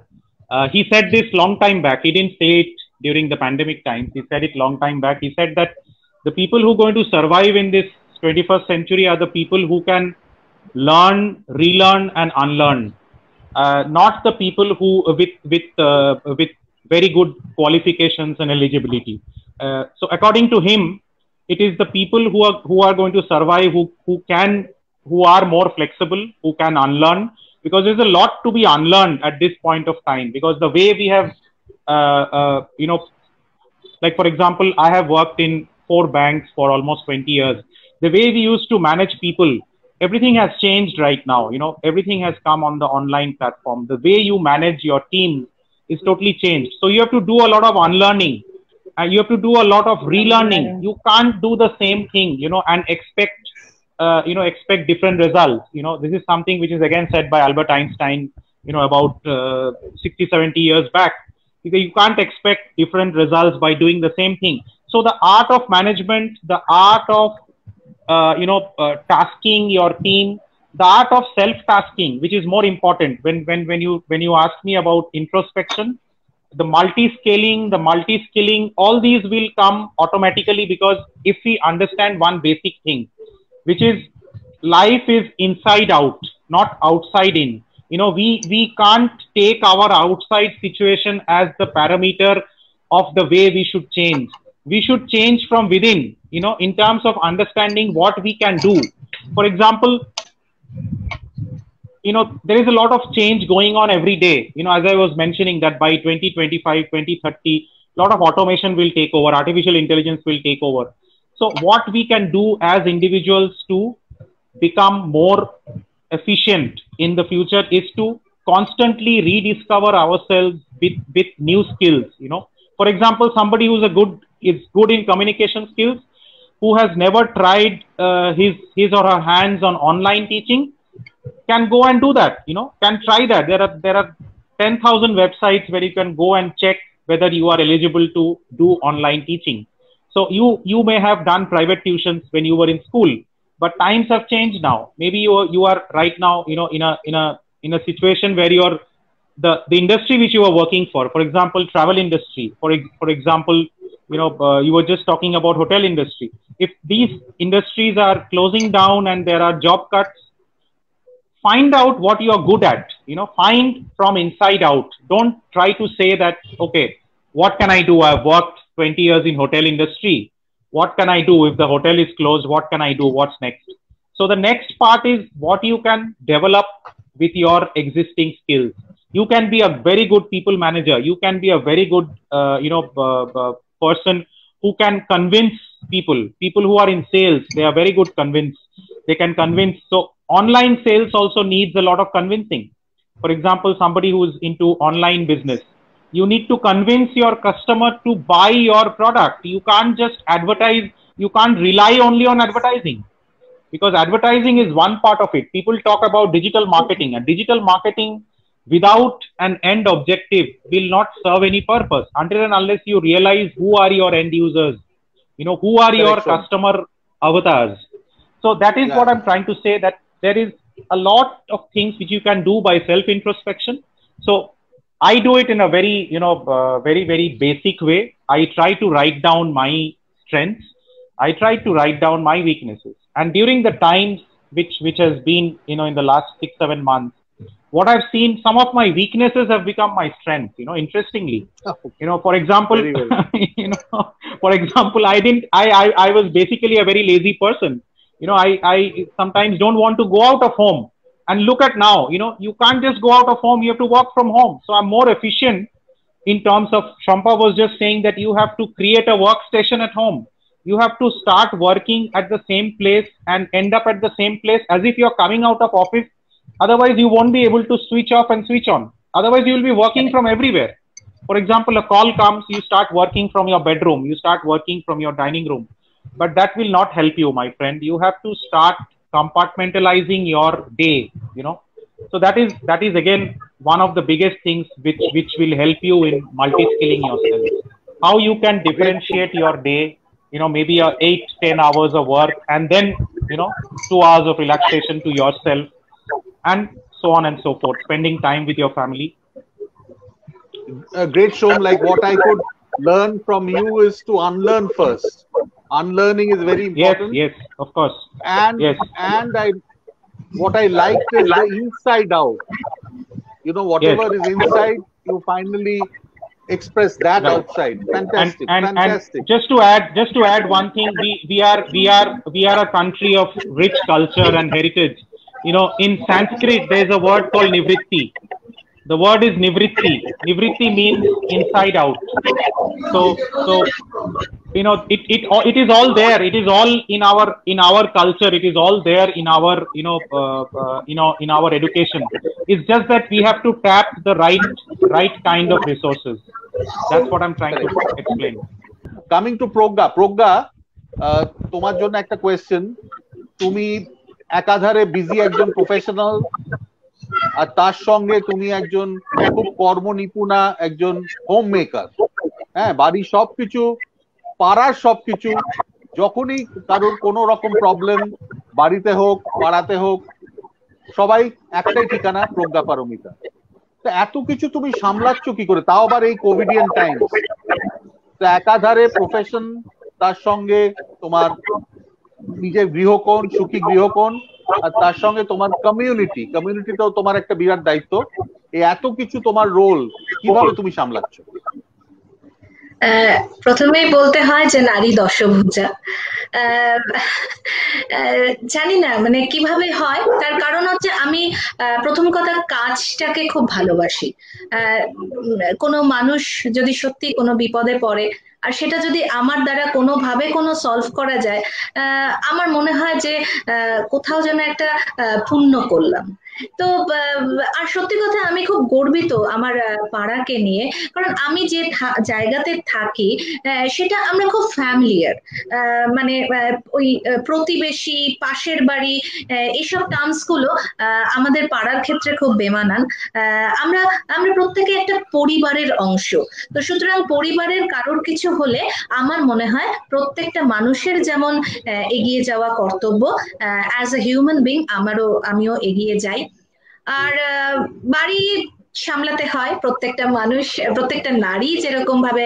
he said this long time back. He didn't say it during the pandemic times. He said it long time back. He said that the people who are going to survive in this 21st century are the people who can learn, relearn, and unlearn. Not the people who with very good qualifications and eligibility. So according to him, it is the people who are going to survive, who are more flexible, who can unlearn, because there's a lot to be unlearned at this point of time. Because the way we have, like for example, I have worked in 4 banks for almost 20 years. The way we used to manage people, everything has changed right now. Everything has come on the online platform. The way you manage your team is totally changed. So you have to do a lot of unlearning, and you have to do a lot of relearning. You can't do the same thing, and expect different results. This is something which is again said by Albert Einstein, about 60, 70 years back, because you can't expect different results by doing the same thing. So the art of management, the art of, tasking your team, the art of self-tasking, which is more important. When you ask me about introspection, the multi-skilling, all these will come automatically, because if we understand one basic thing, which is life is inside out, not outside in. We can't take our outside situation as the parameter of the way we should change. We should change from within, in terms of understanding what we can do. For example, there is a lot of change going on every day. As I was mentioning, that by 2025, 2030, a lot of automation will take over, artificial intelligence will take over. So what we can do as individuals to become more efficient in the future is to constantly rediscover ourselves with new skills. For example, somebody who's is good in communication skills, who has never tried his or her hands on online teaching, can go and do that. Can try that. There are 10,000 websites where you can go and check whether you are eligible to do online teaching. So you may have done private tuitions when you were in school, but times have changed now. Maybe you are right now, in a situation where you're the industry which you are working for example, travel industry, for example, you were just talking about hotel industry. If these industries are closing down and there are job cuts, find out what you are good at, find from inside out. Don't try to say that, okay, what can I do? I've worked 20 years in hotel industry. What can I do? If the hotel is closed, what can I do? What's next? So the next part is what you can develop with your existing skills. You can be a very good people manager. You can be a very good, person who can convince people who are in sales. They are very good convince. They can convince. So online sales also needs a lot of convincing. For example, somebody who's into online business, you need to convince your customer to buy your product. You can't just advertise. You can't rely only on advertising, because advertising is one part of it. People talk about digital marketing, and digital marketing without an end objective will not serve any purpose until and unless you realize who are your end users, who are your customer avatars. So that is what I'm trying to say, that there is a lot of things which you can do by self introspection. So I do it in a very, very, very basic way. I try to write down my strengths. I try to write down my weaknesses. And during the times which has been, in the last 6-7 months, what I've seen, some of my weaknesses have become my strengths, interestingly. For example, for example, I was basically a very lazy person. I sometimes don't want to go out of home. And look at now, you can't just go out of home, you have to work from home. So I'm more efficient in terms of, Shampa was just saying that you have to create a workstation at home. You have to start working at the same place and end up at the same place as if you're coming out of office. Otherwise, you won't be able to switch off and switch on. Otherwise, you will be working from everywhere. For example, a call comes, you start working from your bedroom, you start working from your dining room. But that will not help you, my friend. You have to start compartmentalizing your day, So that is again one of the biggest things which will help you in multi-skilling yourself. How you can differentiate your day, maybe 8-10 hours of work, and then 2 hours of relaxation to yourself, and so on and so forth, spending time with your family. A great show. Like, what I could learn from you is to unlearn first. Unlearning is very important. Yes, of course. And what I liked is the inside out. Whatever is inside, you finally express that outside. Fantastic, fantastic. And just to add one thing, we are a country of rich culture and heritage. In Sanskrit, there is a word called nivritti. The word is nivritti. Nivritti means inside out. So it is all there. It is all in our culture. It is all there in our in our education. It's just that we have to tap the right kind of resources. That's what I'm trying to explain. Coming to Progga, তোমার জন্য একটা question. তুমি একাধারে busy একজন professional, আর তার সঙ্গে তুমি একজন খুব কর্মনিপুণা একজন হোম মেকার। হ্যাঁ, বাড়ির সবকিছু, পাড়ার সবকিছু, যখনই কারোর কোনো রকম প্রবলেম, বাড়িতে হোক পাড়াতে হোক, সবাই একটাই ঠিকানা, প্রজ্ঞা পারমিতা। তো এত কিছু তুমি সামলাচ্ছ কি করে, তাও আবার এই কোভিডিয়ান টাইম? তো একাধারে প্রফেশন, তার সঙ্গে তোমার নিজের গৃহকোণ, সুখী গৃহকোণ, আর তার সঙ্গে তোমার কমিউনিটিটাও তোমার একটা বিরাট দায়িত্ব। এই এত কিছু তোমার রোল কিভাবে তুমি সামলাচ্ছ? প্রথমেই বলতে হয় যে নারী দশভুজা। জানি না মানে কিভাবে হয়, তার কারণ হচ্ছে আমি প্রথম কথা কাজটাকে খুব ভালোবাসি। কোনো মানুষ যদি সত্যি কোনো বিপদে পড়ে আর সেটা যদি আমার দ্বারা কোনোভাবে কোনো সলভ করা যায়, আমার মনে হয় যে কোথাও যেন একটা পুণ্য করলাম। তো আর সত্যি কথা আমি খুব গর্বিত আমার পাড়াকে নিয়ে, কারণ আমি যে জায়গাতে থাকি সেটা আমরা খুব ফ্যামিলিয়ার, মানে ওই প্রতিবেশী, পাশের বাড়ি, এইসব টার্মস গুলো আমাদের পাড়ার ক্ষেত্রে খুব বেমানান। আমরা প্রত্যেকে একটা পরিবারের অংশ। তো সুতরাং পরিবারের কারোর কিছু হলে আমার মনে হয় প্রত্যেকটা মানুষের যেমন এগিয়ে যাওয়া কর্তব্য, অ্যাজ এ হিউম্যান বিং আমিও এগিয়ে যাই। আর বাড়ি সামলাতে হয় প্রত্যেকটা মানুষ, প্রত্যেকটা নারী যেরকম ভাবে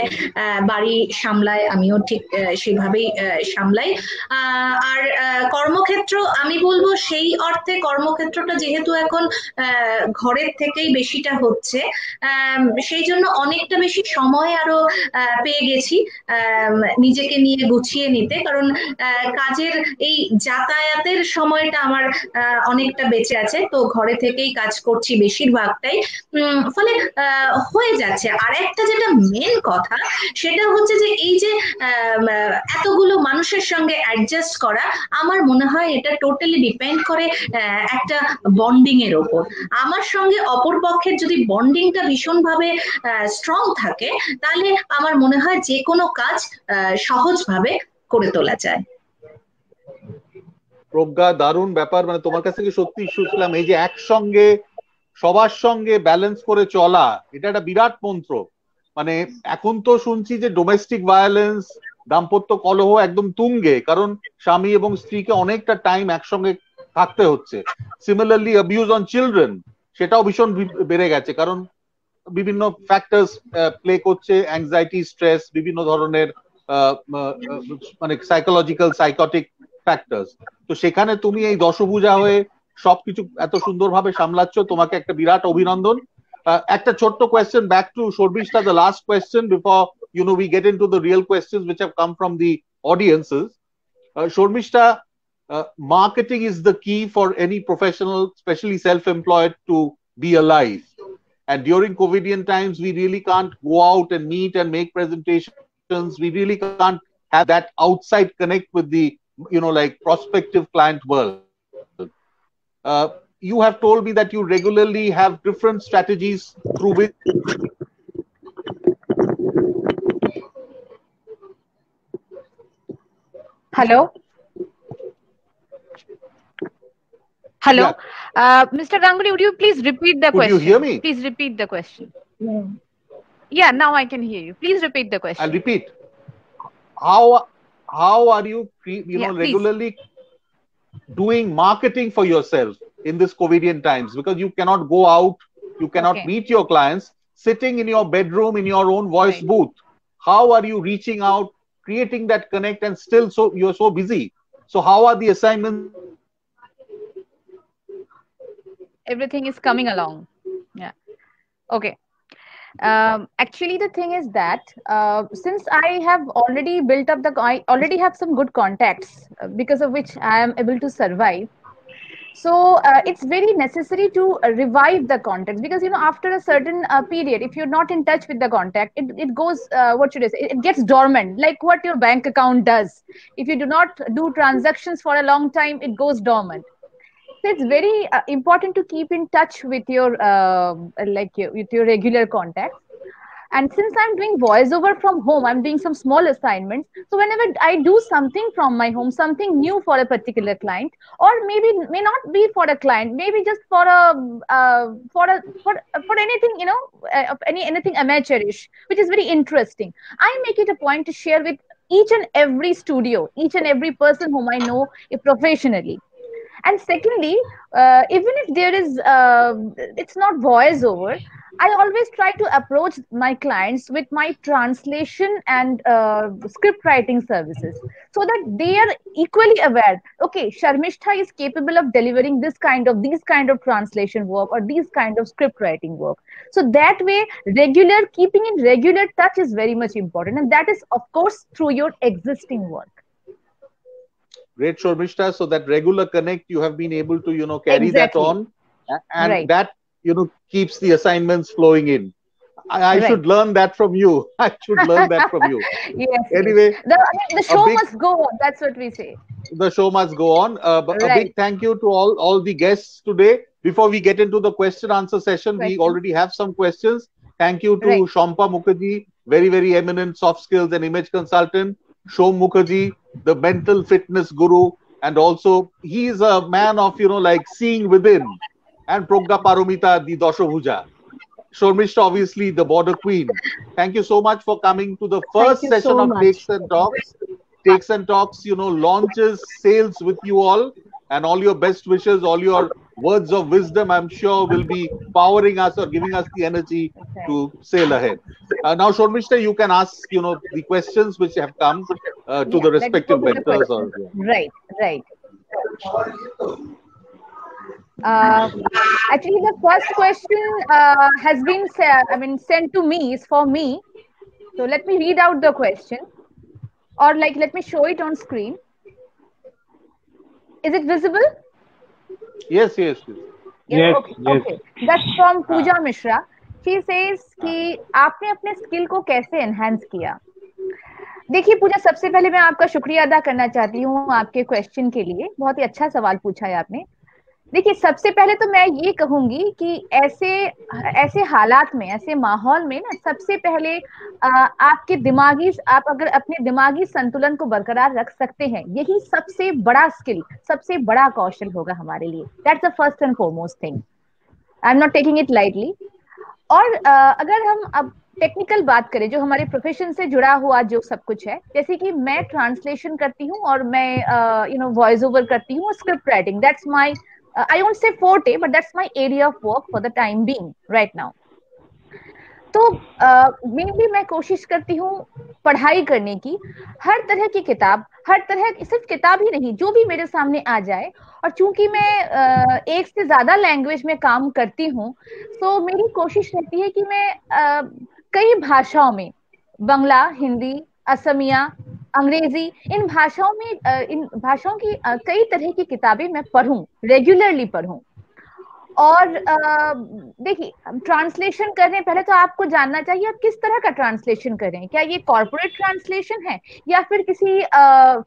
বাড়ি সামলায় আমিও ঠিক সেভাবেই সামলাই। আর কর্মক্ষেত্র আমি বলবো সেই অর্থে কর্মক্ষেত্রটা যেহেতু এখন ঘরের থেকেই বেশিটা হচ্ছে, সেই জন্য অনেকটা বেশি সময় আরো পেয়ে গেছি নিজেকে নিয়ে গুছিয়ে নিতে, কারণ কাজের এই যাতায়াতের সময়টা আমার অনেকটা বেঁচে আছে। তো ঘরে থেকেই কাজ করছি বেশিরভাগটাই। ফলে হয়ে যাচ্ছে। আর একটা যেটা মেন কথা সেটা হচ্ছে যে এই যে এতগুলো মানুষের সঙ্গে অ্যাডজাস্ট করা, আমার মনে হয় এটা টোটালি ডিপেন্ড করে একটা বন্ডিং এর ওপর। আমার সঙ্গে অপর পক্ষের যদি বন্ডিংটা ভীষণভাবে স্ট্রং থাকে, তাহলে আমার মনে হয় যে কোনো কাজ সহজভাবে করে তোলা যায়। প্রজ্ঞা, দারুণ ব্যাপার। মানে তোমার কাছ থেকে সত্যি শুনলাম এই যে একসঙ্গে সবার সঙ্গে ব্যালেন্স করে চলা, এটা একটা বিরাট মন্ত্র। মানে এখন তো শুনছি যে ডোমেস্টিক ভায়োলেন্স, দাম্পত্য কলহ একদম তুঙ্গে, কারণ স্বামী এবং স্ত্রীকে অনেকটা টাইম একসঙ্গে থাকতে হচ্ছে। সিমিলারলি অ্যাবিউজ অন চিলড্রেন, সেটাও ভীষণ বেড়ে গেছে, কারণ বিভিন্ন ফ্যাক্টরস প্লে করছে, অ্যাংজাইটি, স্ট্রেস, বিভিন্ন ধরনের মানে সাইকোলজিক্যাল সাইকটিক ফ্যাক্টরস। তো সেখানে তুমি এই দশভুজা হয়ে সবকিছু এত সুন্দরভাবে সামলাচ্ছ, তোমাকে একটা বিরাট অভিনন্দন। একটা ছোট্ট question back to Shormishta, the last question before we get into the real questions which have come from the audiences. Shormishta, marketing is the key for any professional, especially self-employed, to be alive. And during COVIDian times, we really can't go out and meet and make presentations. We really can't have that outside connect with the like prospective client world. You have told me that you regularly have different strategies through which Hello. Hello. Yeah. Mr. Ganguly, would you please repeat the question? Could you hear me? Please repeat the question. Yeah, now I can hear you. Please repeat the question. I'll repeat. How are you regularly doing marketing for yourself in this COVIDian times? Because you cannot go out, you cannot meet your clients, sitting in your bedroom in your own voice booth. How are you reaching out, creating that connect, and still you're so busy? So how are the assignments? Everything is coming along. Yeah. Okay. Actually, the thing is that since I have already built up I already have some good contacts because of which I am able to survive. So it's very necessary to revive the contacts, because after a certain period, if you're not in touch with the contact, it goes what should I say, it gets dormant, like what your bank account does. If you do not do transactions for a long time, it goes dormant. So it's very important to keep in touch with your with your regular contacts. And since I'm doing voiceover from home, I'm doing some small assignments. So whenever I do something from my home, something new for a particular client, or maybe may not be for a client, maybe just for anything, anything amateurish, which is very interesting, I make it a point to share with each and every studio, each and every person whom I know professionally. And secondly, even if there is, it's not voiceover, I always try to approach my clients with my translation and script writing services, so that they are equally aware, okay, Sharmishta is capable of delivering these kind of translation work or these kind of script writing work. So that way, keeping in regular touch is very much important, and that is of course through your existing work. Great, Shormishta. So that regular connect, you have been able to, carry that on, and that, keeps the assignments flowing in. I should learn that from you. I should learn that from you. Yes. Anyway, the show must go on. That's what we say. The show must go on. But a big thank you to all the guests today. Before we get into the question answer session, we already have some questions. Thank you to Shampa Mukherjee, very, very eminent soft skills and image consultant. Shom Mukherjee, the mental fitness guru, and also he is a man of like seeing within. And Progga Paromita, the Dashabhuja. Shormishta, obviously the border queen. Thank you so much for coming to the first session of Takes and Talks. Takes and Talks, launches sales with you all, and all your best wishes, all your words of wisdom, I'm sure will be powering us or giving us the energy to sail ahead. Now, Shormishta, you can ask, the questions which have come to the respective mentors. Right. Actually, the first question has been sent to me, is for me. So let me read out the question, or let me show it on screen. Is it visible? Yes. Okay. That's from Pooja Mishra. She says कि आपने अपने skill को कैसे enhance किया। देखिए पूजा, सबसे पहले मैं आपका शुक्रिया अदा करना चाहती हूँ आपके क्वेश्चन के लिए। बहुत ही अच्छा सवाल पूछा है आपने। देखिए सबसे पहले तो मैं ये कहूंगी कि ऐसे हालात में, ऐसे माहौल में ना, सबसे पहले आप अगर अपने दिमागी संतुलन को बरकरार रख सकते हैं, यही सबसे बड़ा स्किल, सबसे बड़ा कौशल होगा हमारे लिए। That's the first and foremost thing. I am not taking it lightly. और अगर हम अब टेक्निकल बात करें, जो हमारे प्रोफेशन से जुड़ा हुआ जो सब कुछ है, जैसे कि मैं ट्रांसलेशन करती हूँ और मैं वॉइस ओवर करती हूँ, script writing, that's my I won't say forte, but that's my area of work for the time being right now. तो मेनली मैं कोशिश करती हूँ पढ़ाई करने की, हर तरह की किताब, हर तरह, सिर्फ किताब ही नहीं, जो भी मेरे सामने आ जाए। और चूंकि मैं एक से ज्यादा लैंग्वेज में काम करती हूँ, तो मेरी कोशिश रहती है कि मैं कई भाषाओं में, बांग्ला, हिंदी, असमिया, अंग्रेजी, इन भाषाओं की कई तरह की किताबें मैं पढूं, रेगुलरली पढूं। और देखिए, ट्रांसलेशन कर रहे हैं, पहले तो आपको जानना चाहिए आप किस तरह का ट्रांसलेशन कर रहे हैं। क्या ये कॉर्पोरेट ट्रांसलेशन है, या फिर किसी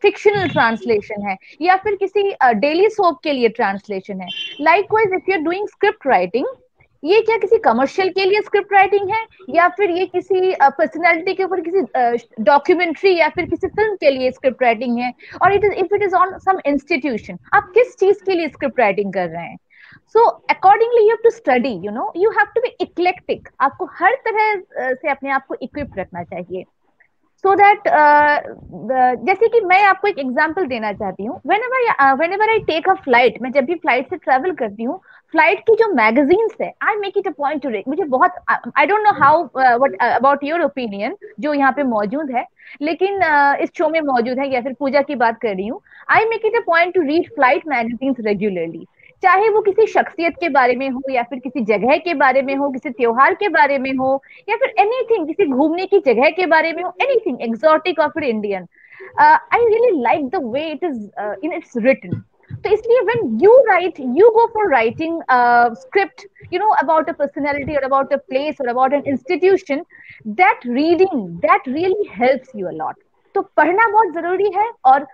फिक्शनल ट्रांसलेशन है, या फिर किसी डेली सोप के लिए ट्रांसलेशन है। Likewise if you are doing script writing, ये क्या किसी कमर्शियल के लिए स्क्रिप्ट राइटिंग है, या फिर ये किसी पर्सनालिटी के ऊपर किसी डॉक्यूमेंट्री या फिर किसी फिल्म के लिए स्क्रिप्ट राइटिंग है, और if it is on some institution, आप किस चीज के लिए स्क्रिप्ट राइटिंग कर रहे हैं। So accordingly you have to study, you have to be eclectic. आपको हर तरह से अपने आप को इक्विप रखना चाहिए, सो दैट जैसे कि मैं आपको एक एग्जांपल देना चाहती हूँ। Whenever I take a flight, मैं जब भी फ्लाइट से ट्रेवल करती हूँ, फ्लाइट की जो मैगजीन्स है, I make it a point two read. मुझे बहुत, I don't know how what about your opinion जो यहाँ पे मौजूद है, लेकिन इस शो में मौजूद है, या फिर पूजा की बात कर रही हूँ, I make it a point two read flight magazines regularly. चाहे वो किसी शख्सियत के बारे में हो, या फिर किसी जगह के बारे में हो, किसी त्योहार के बारे में हो, या फिर एनीथिंग, किसी घूमने की जगह के बारे में हो, एनीथिंग एक्सोटिक और फिर Indian. I really like the way it is in its written. तो इसलिए when you write, you go for writing script, about a personality or about a place or about an institution, that reading, that really helps you a lot. तो पढ़ना बहुत जरूरी है, और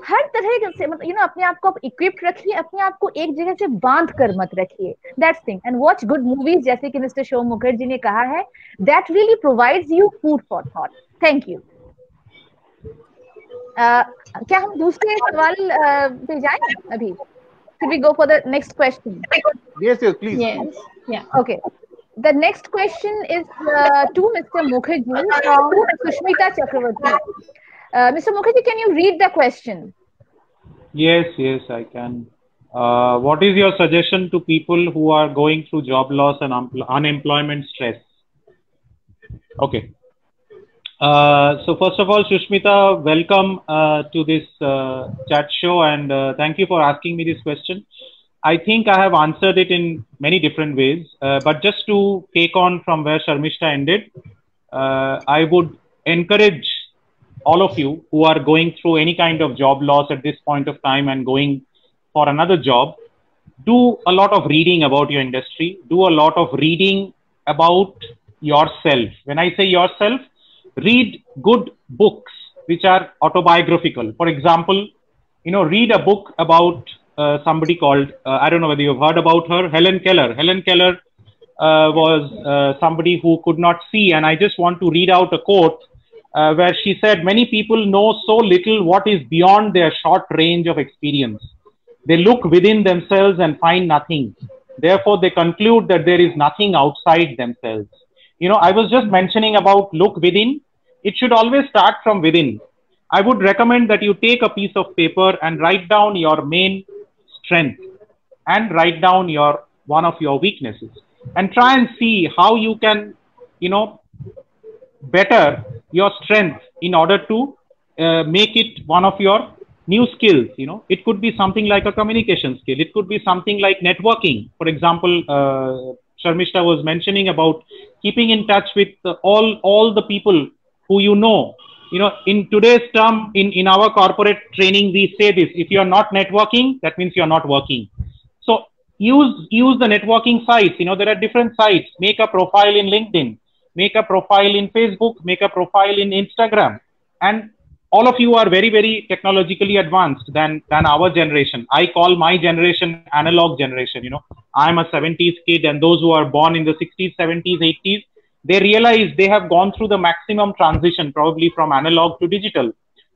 हर तरह से, मतलब अपने आप को आप इक्विप्ड रखिए, अपने आप को एक जगह से बांध कर मत रखिए। That's thing. And watch good movies, जैसे कि मिस्टर शोम मुखर्जी ने कहा है, that really provides you food for thought. Thank you. क्या हम दूसरे सवाल पे जाएं अभी? Should we go for the next question? Yes, please. Yes. Yeah. Okay. The next question is to Mr. Mukherjee from Sushmita Chakravarti. Mr. Mukherjee, can you read the question? Yes, I can. What is your suggestion to people who are going through job loss and unemployment stress? Okay. So first of all, Sushmita, welcome to this chat show, and thank you for asking me this question. I think I have answered it in many different ways, but just to take on from where Sharmishta ended, I would encourage all of you who are going through any kind of job loss at this point of time and going for another job, do a lot of reading about your industry, do a lot of reading about yourself. When I say yourself, read good books which are autobiographical. For example, read a book about somebody called, I don't know whether you've heard about her, Helen Keller. Helen Keller was somebody who could not see, and I just want to read out a quote where she said, many people know so little what is beyond their short range of experience. They look within themselves and find nothing. Therefore, they conclude that there is nothing outside themselves. I was just mentioning about look within. It should always start from within. I would recommend that you take a piece of paper and write down your main strength and write down one of your weaknesses, and try and see how you can, better your strength in order to make it one of your new skills. It could be something like a communication skill. It could be something like networking. For example, Sharmishta was mentioning about keeping in touch with all the people who in today's term, in our corporate training, we say this: if you are not networking, that means you are not working. So use the networking sites. There are different sites. Make a profile in LinkedIn, make a profile in Facebook, make a profile in Instagram. And all of you are very, very technologically advanced than our generation. I call my generation analog generation. I'm a 70s kid, and those who are born in the 60s, 70s, 80s, they realize they have gone through the maximum transition, probably from analog to digital.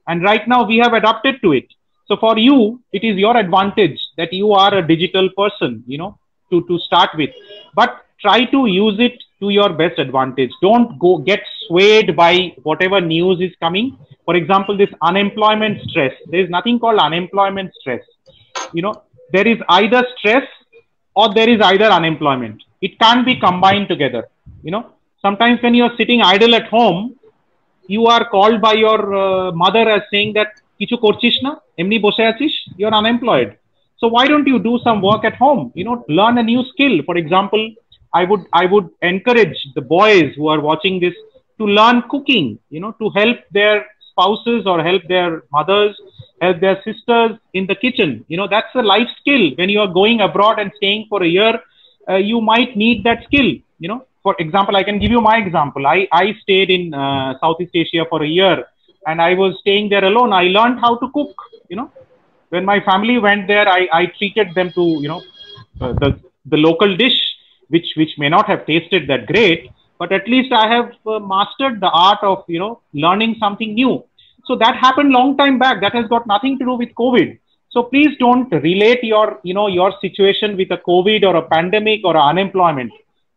And right now we have adapted to it. So for you, it is your advantage that you are a digital person, to start with. But try to use it to your best advantage. Don't go get swayed by whatever news is coming. For example, this unemployment stress. There is nothing called unemployment stress. There is either stress or there is either unemployment. It can't be combined together. Sometimes when you're sitting idle at home, you are called by your mother as saying that kichu korchish na, emni boshe achish, you're unemployed. So why don't you do some work at home? Learn a new skill. For example, I would encourage the boys who are watching this to learn cooking, to help their spouses or help their mothers, help their sisters in the kitchen. That's a life skill. When you are going abroad and staying for a year, you might need that skill. For example, I can give you my example. I stayed in Southeast Asia for a year, and I was staying there alone. I learned how to cook. When my family went there, I treated them to the local dish, which may not have tasted that great, but at least I have mastered the art of learning something new. So that happened long time back. That has got nothing to do with COVID. So please don't relate your situation with a COVID or a pandemic or unemployment.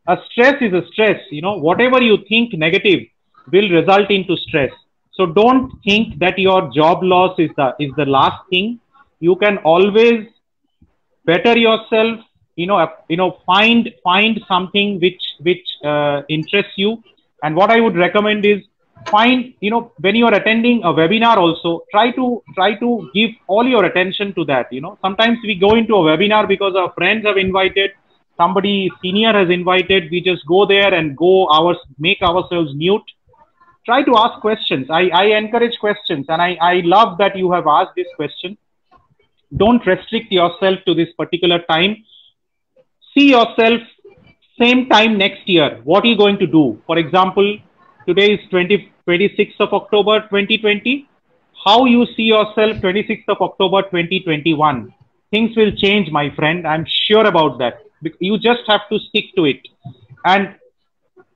A stress is a stress. Whatever you think negative will result into stress. So don't think that your job loss is the last thing. You can always better yourself. Find something which interests you. And what I would recommend is find, when you are attending a webinar also, try to give all your attention to that. Sometimes we go into a webinar because our friends have invited, somebody senior has invited, we just go there and make ourselves mute. Try to ask questions. I encourage questions, and I love that you have asked this question. Don't restrict yourself to this particular time. See yourself same time next year. What are you going to do? For example, today is 26th of October 2020. How you see yourself 26th of October 2021? Things will change, my friend. I'm sure about that. You just have to stick to it. And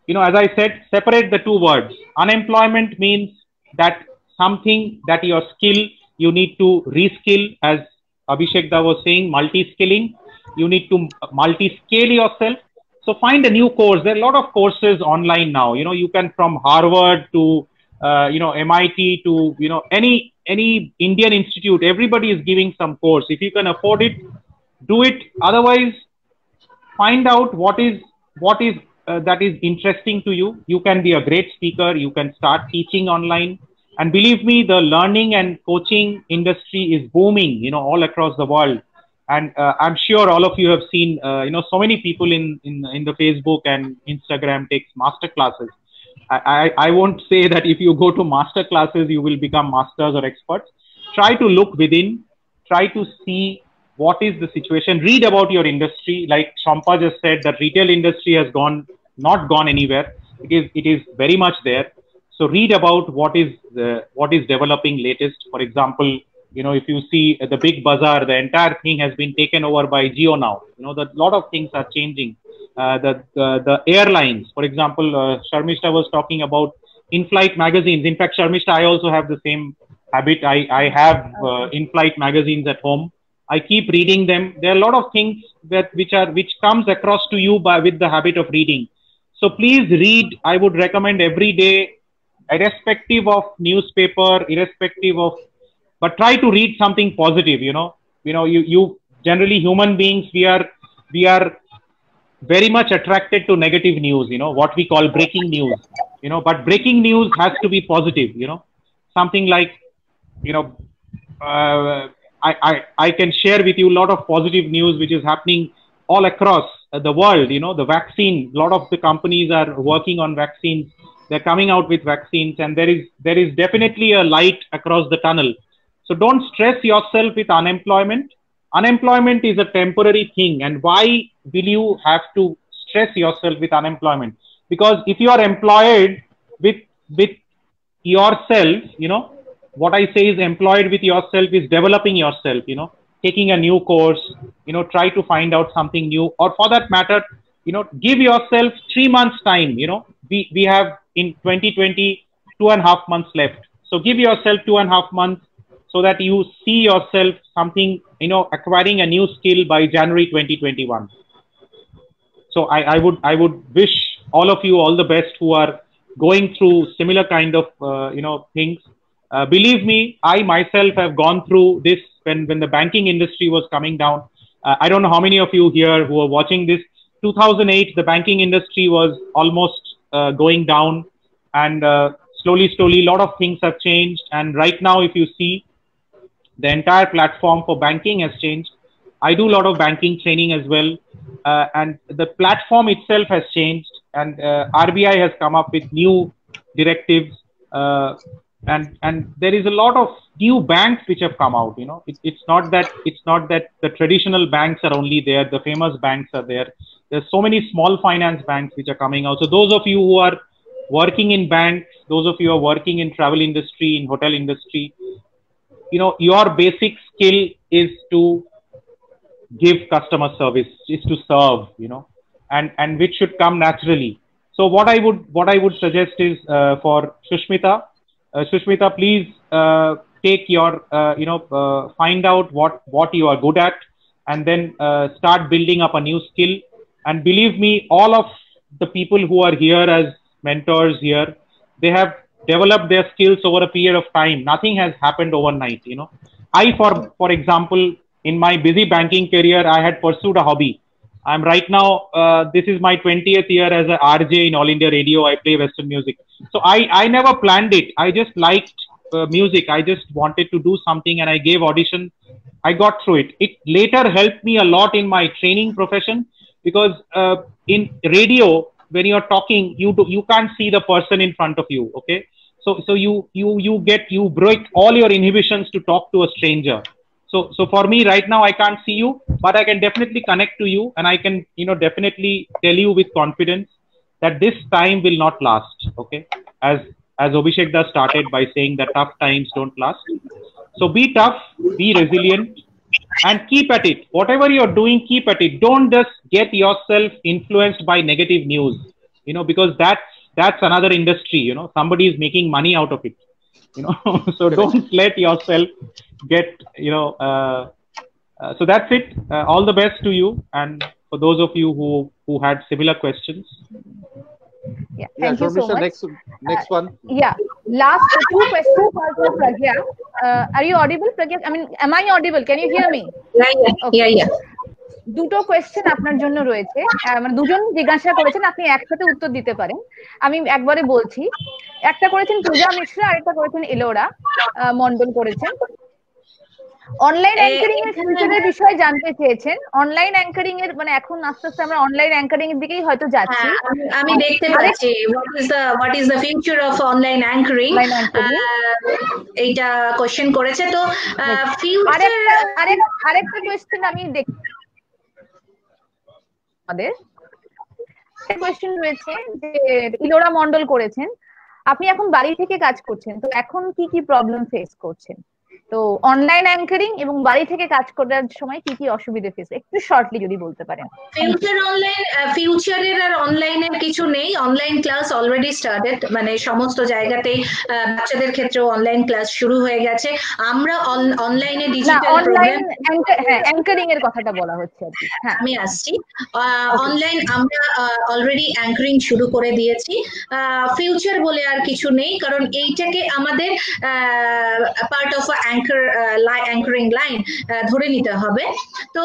as I said, separate the two words. Unemployment means that something that your skill, you need to reskill, as Abhishek Da was saying, multi-skilling. You need to multi-scale yourself. So find a new course. There are a lot of courses online now. You can, from Harvard to MIT to any Indian institute. Everybody is giving some course. If you can afford it, do it. Otherwise, find out what is that is interesting to you. You can be a great speaker. You can start teaching online. And believe me, the learning and coaching industry is booming, all across the world. And I'm sure all of you have seen, so many people in the Facebook and Instagram takes master classes. I won't say that if you go to master classes, you will become masters or experts. Try to look within, try to see what is the situation. Read about your industry. Like Shampa just said, that retail industry has not gone anywhere. It is very much there. So read about what is developing latest. For example, if you see the big bazaar, the entire thing has been taken over by Jio now. A lot of things are changing. The airlines, for example, Sharmishta was talking about in-flight magazines. In fact, Sharmishta, I also have the same habit. I have in-flight magazines at home. I keep reading them. There are a lot of things which comes across to you with the habit of reading. So please read. I would recommend every day, irrespective of newspaper, but try to read something positive. You generally, human beings, we are very much attracted to negative news, what we call breaking news, but breaking news has to be positive, something like, I can share with you a lot of positive news which is happening all across the world. The vaccine, a lot of the companies are working on vaccines. They're coming out with vaccines, and there is definitely a light across the tunnel. So don't stress yourself with unemployment. unemployment is a temporary thing. And why will you have to stress yourself with unemployment? Because if you are employed with yourself, you know, what I say is employed with yourself is developing yourself, you know, taking a new course, you know, try to find out something new, or for that matter, you know, give yourself 3 months time. You know, we have in 2020 2.5 months left. So give yourself 2.5 months so that you see yourself something, you know, acquiring a new skill by January 2021. So I would wish all of you all the best who are going through similar kind of, you know, things. Believe me, I myself have gone through this when the banking industry was coming down. I don't know how many of you here who are watching this. 2008, the banking industry was almost going down, and slowly, a lot of things have changed. And right now, if you see, the entire platform for banking has changed. I do a lot of banking training as well, and the platform itself has changed. And RBI has come up with new directives. And there is a lot of new banks which have come out. You know, it's not that the traditional banks are only there. The famous banks are there. There's so many small finance banks which are coming out. So those of you who are working in banks, those of you who are working in travel industry, in hotel industry, you know, your basic skill is to give customer service, is to serve, you know, and which should come naturally. So what I would suggest is for Shushmita. Shushmita, please take your, you know, find out what you are good at, and then start building up a new skill. And believe me, all of the people who are here as mentors here, they have developed their skills over a period of time. Nothing has happened overnight. You know, for example, in my busy banking career, I had pursued a hobby. I'm right now, this is my 20th year as a RJ in All India Radio. I play Western music. So I never planned it. I just liked music. I just wanted to do something, and I gave audition. I got through it. It later helped me a lot in my training profession, because in radio, when you're talking, you can't see the person in front of you. Okay. So you break all your inhibitions to talk to a stranger. So for me right now, I can't see you, but I can definitely connect to you, and I can, you know, definitely tell you with confidence that this time will not last. Okay. As Abhishek Das started by saying that tough times don't last. So be tough, be resilient, and keep at it. Whatever you're doing, keep at it. Don't just get yourself influenced by negative news, you know, because that's another industry, you know, somebody is making money out of it, you know. So don't let yourself get, you know, so that's it. All the best to you. And for those of you who had similar questions. Yeah, thank you so much. Next one. Yeah, last 2 questions for Pragya. Are you audible, Pragya? I mean, am I audible? Can you hear me? Yeah. দুটো question আপনার জন্য রয়েছে, মানে দুজন জিজ্ঞাসা করেছেন, আপনি একসাথে উত্তর দিতে পারেন। আমি একবারে বলছি। একটা করেছেন পূজা মিশ্রা, আর একটা করেছেন ইলোরা মন্ডল করেছেন। অনলাইন অ্যাঙ্কারিং এর ফিউচারের বিষয়ে জানতে চেয়েছেন। অনলাইন অ্যাঙ্কারিং এর মানে এখন আস্তে আস্তে আমরা অনলাইন অ্যাঙ্কারিং এর দিকেই হয়তো যাচ্ছি। আমি দেখতে পাচ্ছি what is the future of online anchoring, এইটা কোশ্চেন করেছে। তো ফিউচার আরেকটা কোশ্চেন আমি দেখি, আমাদের কোশ্চেন রয়েছে যে ইলোরা মন্ডল করেছেন, আপনি এখন বাড়ি থেকে কাজ করছেন, তো এখন কি প্রবলেম ফেস করছেন? তো অনলাইন অ্যাঙ্কারিং এবং বাড়ি থেকে কাজ করার সময় কি অসুবিধা ফেস, একটু শর্টলি যদি বলতে পারেন। ফিউচারের আর অনলাইনের কিছু নেই। অনলাইন ক্লাস অলরেডি স্টার্টেড, মানে সমস্ত জায়গাতেই বাচ্চাদের ক্ষেত্রেও অনলাইন ক্লাস শুরু হয়ে গেছে। আমরা অনলাইনে ডিজিটাল প্রোগ্রাম, অ্যাঙ্কারিং এর কথাটা বলা হচ্ছে আর কি। হ্যাঁ, আমি আসছি। অনলাইন আমরা অলরেডি অ্যাঙ্কারিং শুরু করে দিয়েছি। ফিউচার বলে আর কিছু নেই, কারণ এইটাকে আমাদের পার্ট অফ অ্যাঙ্কারিং লাইন ধরে নিতে হবে। তো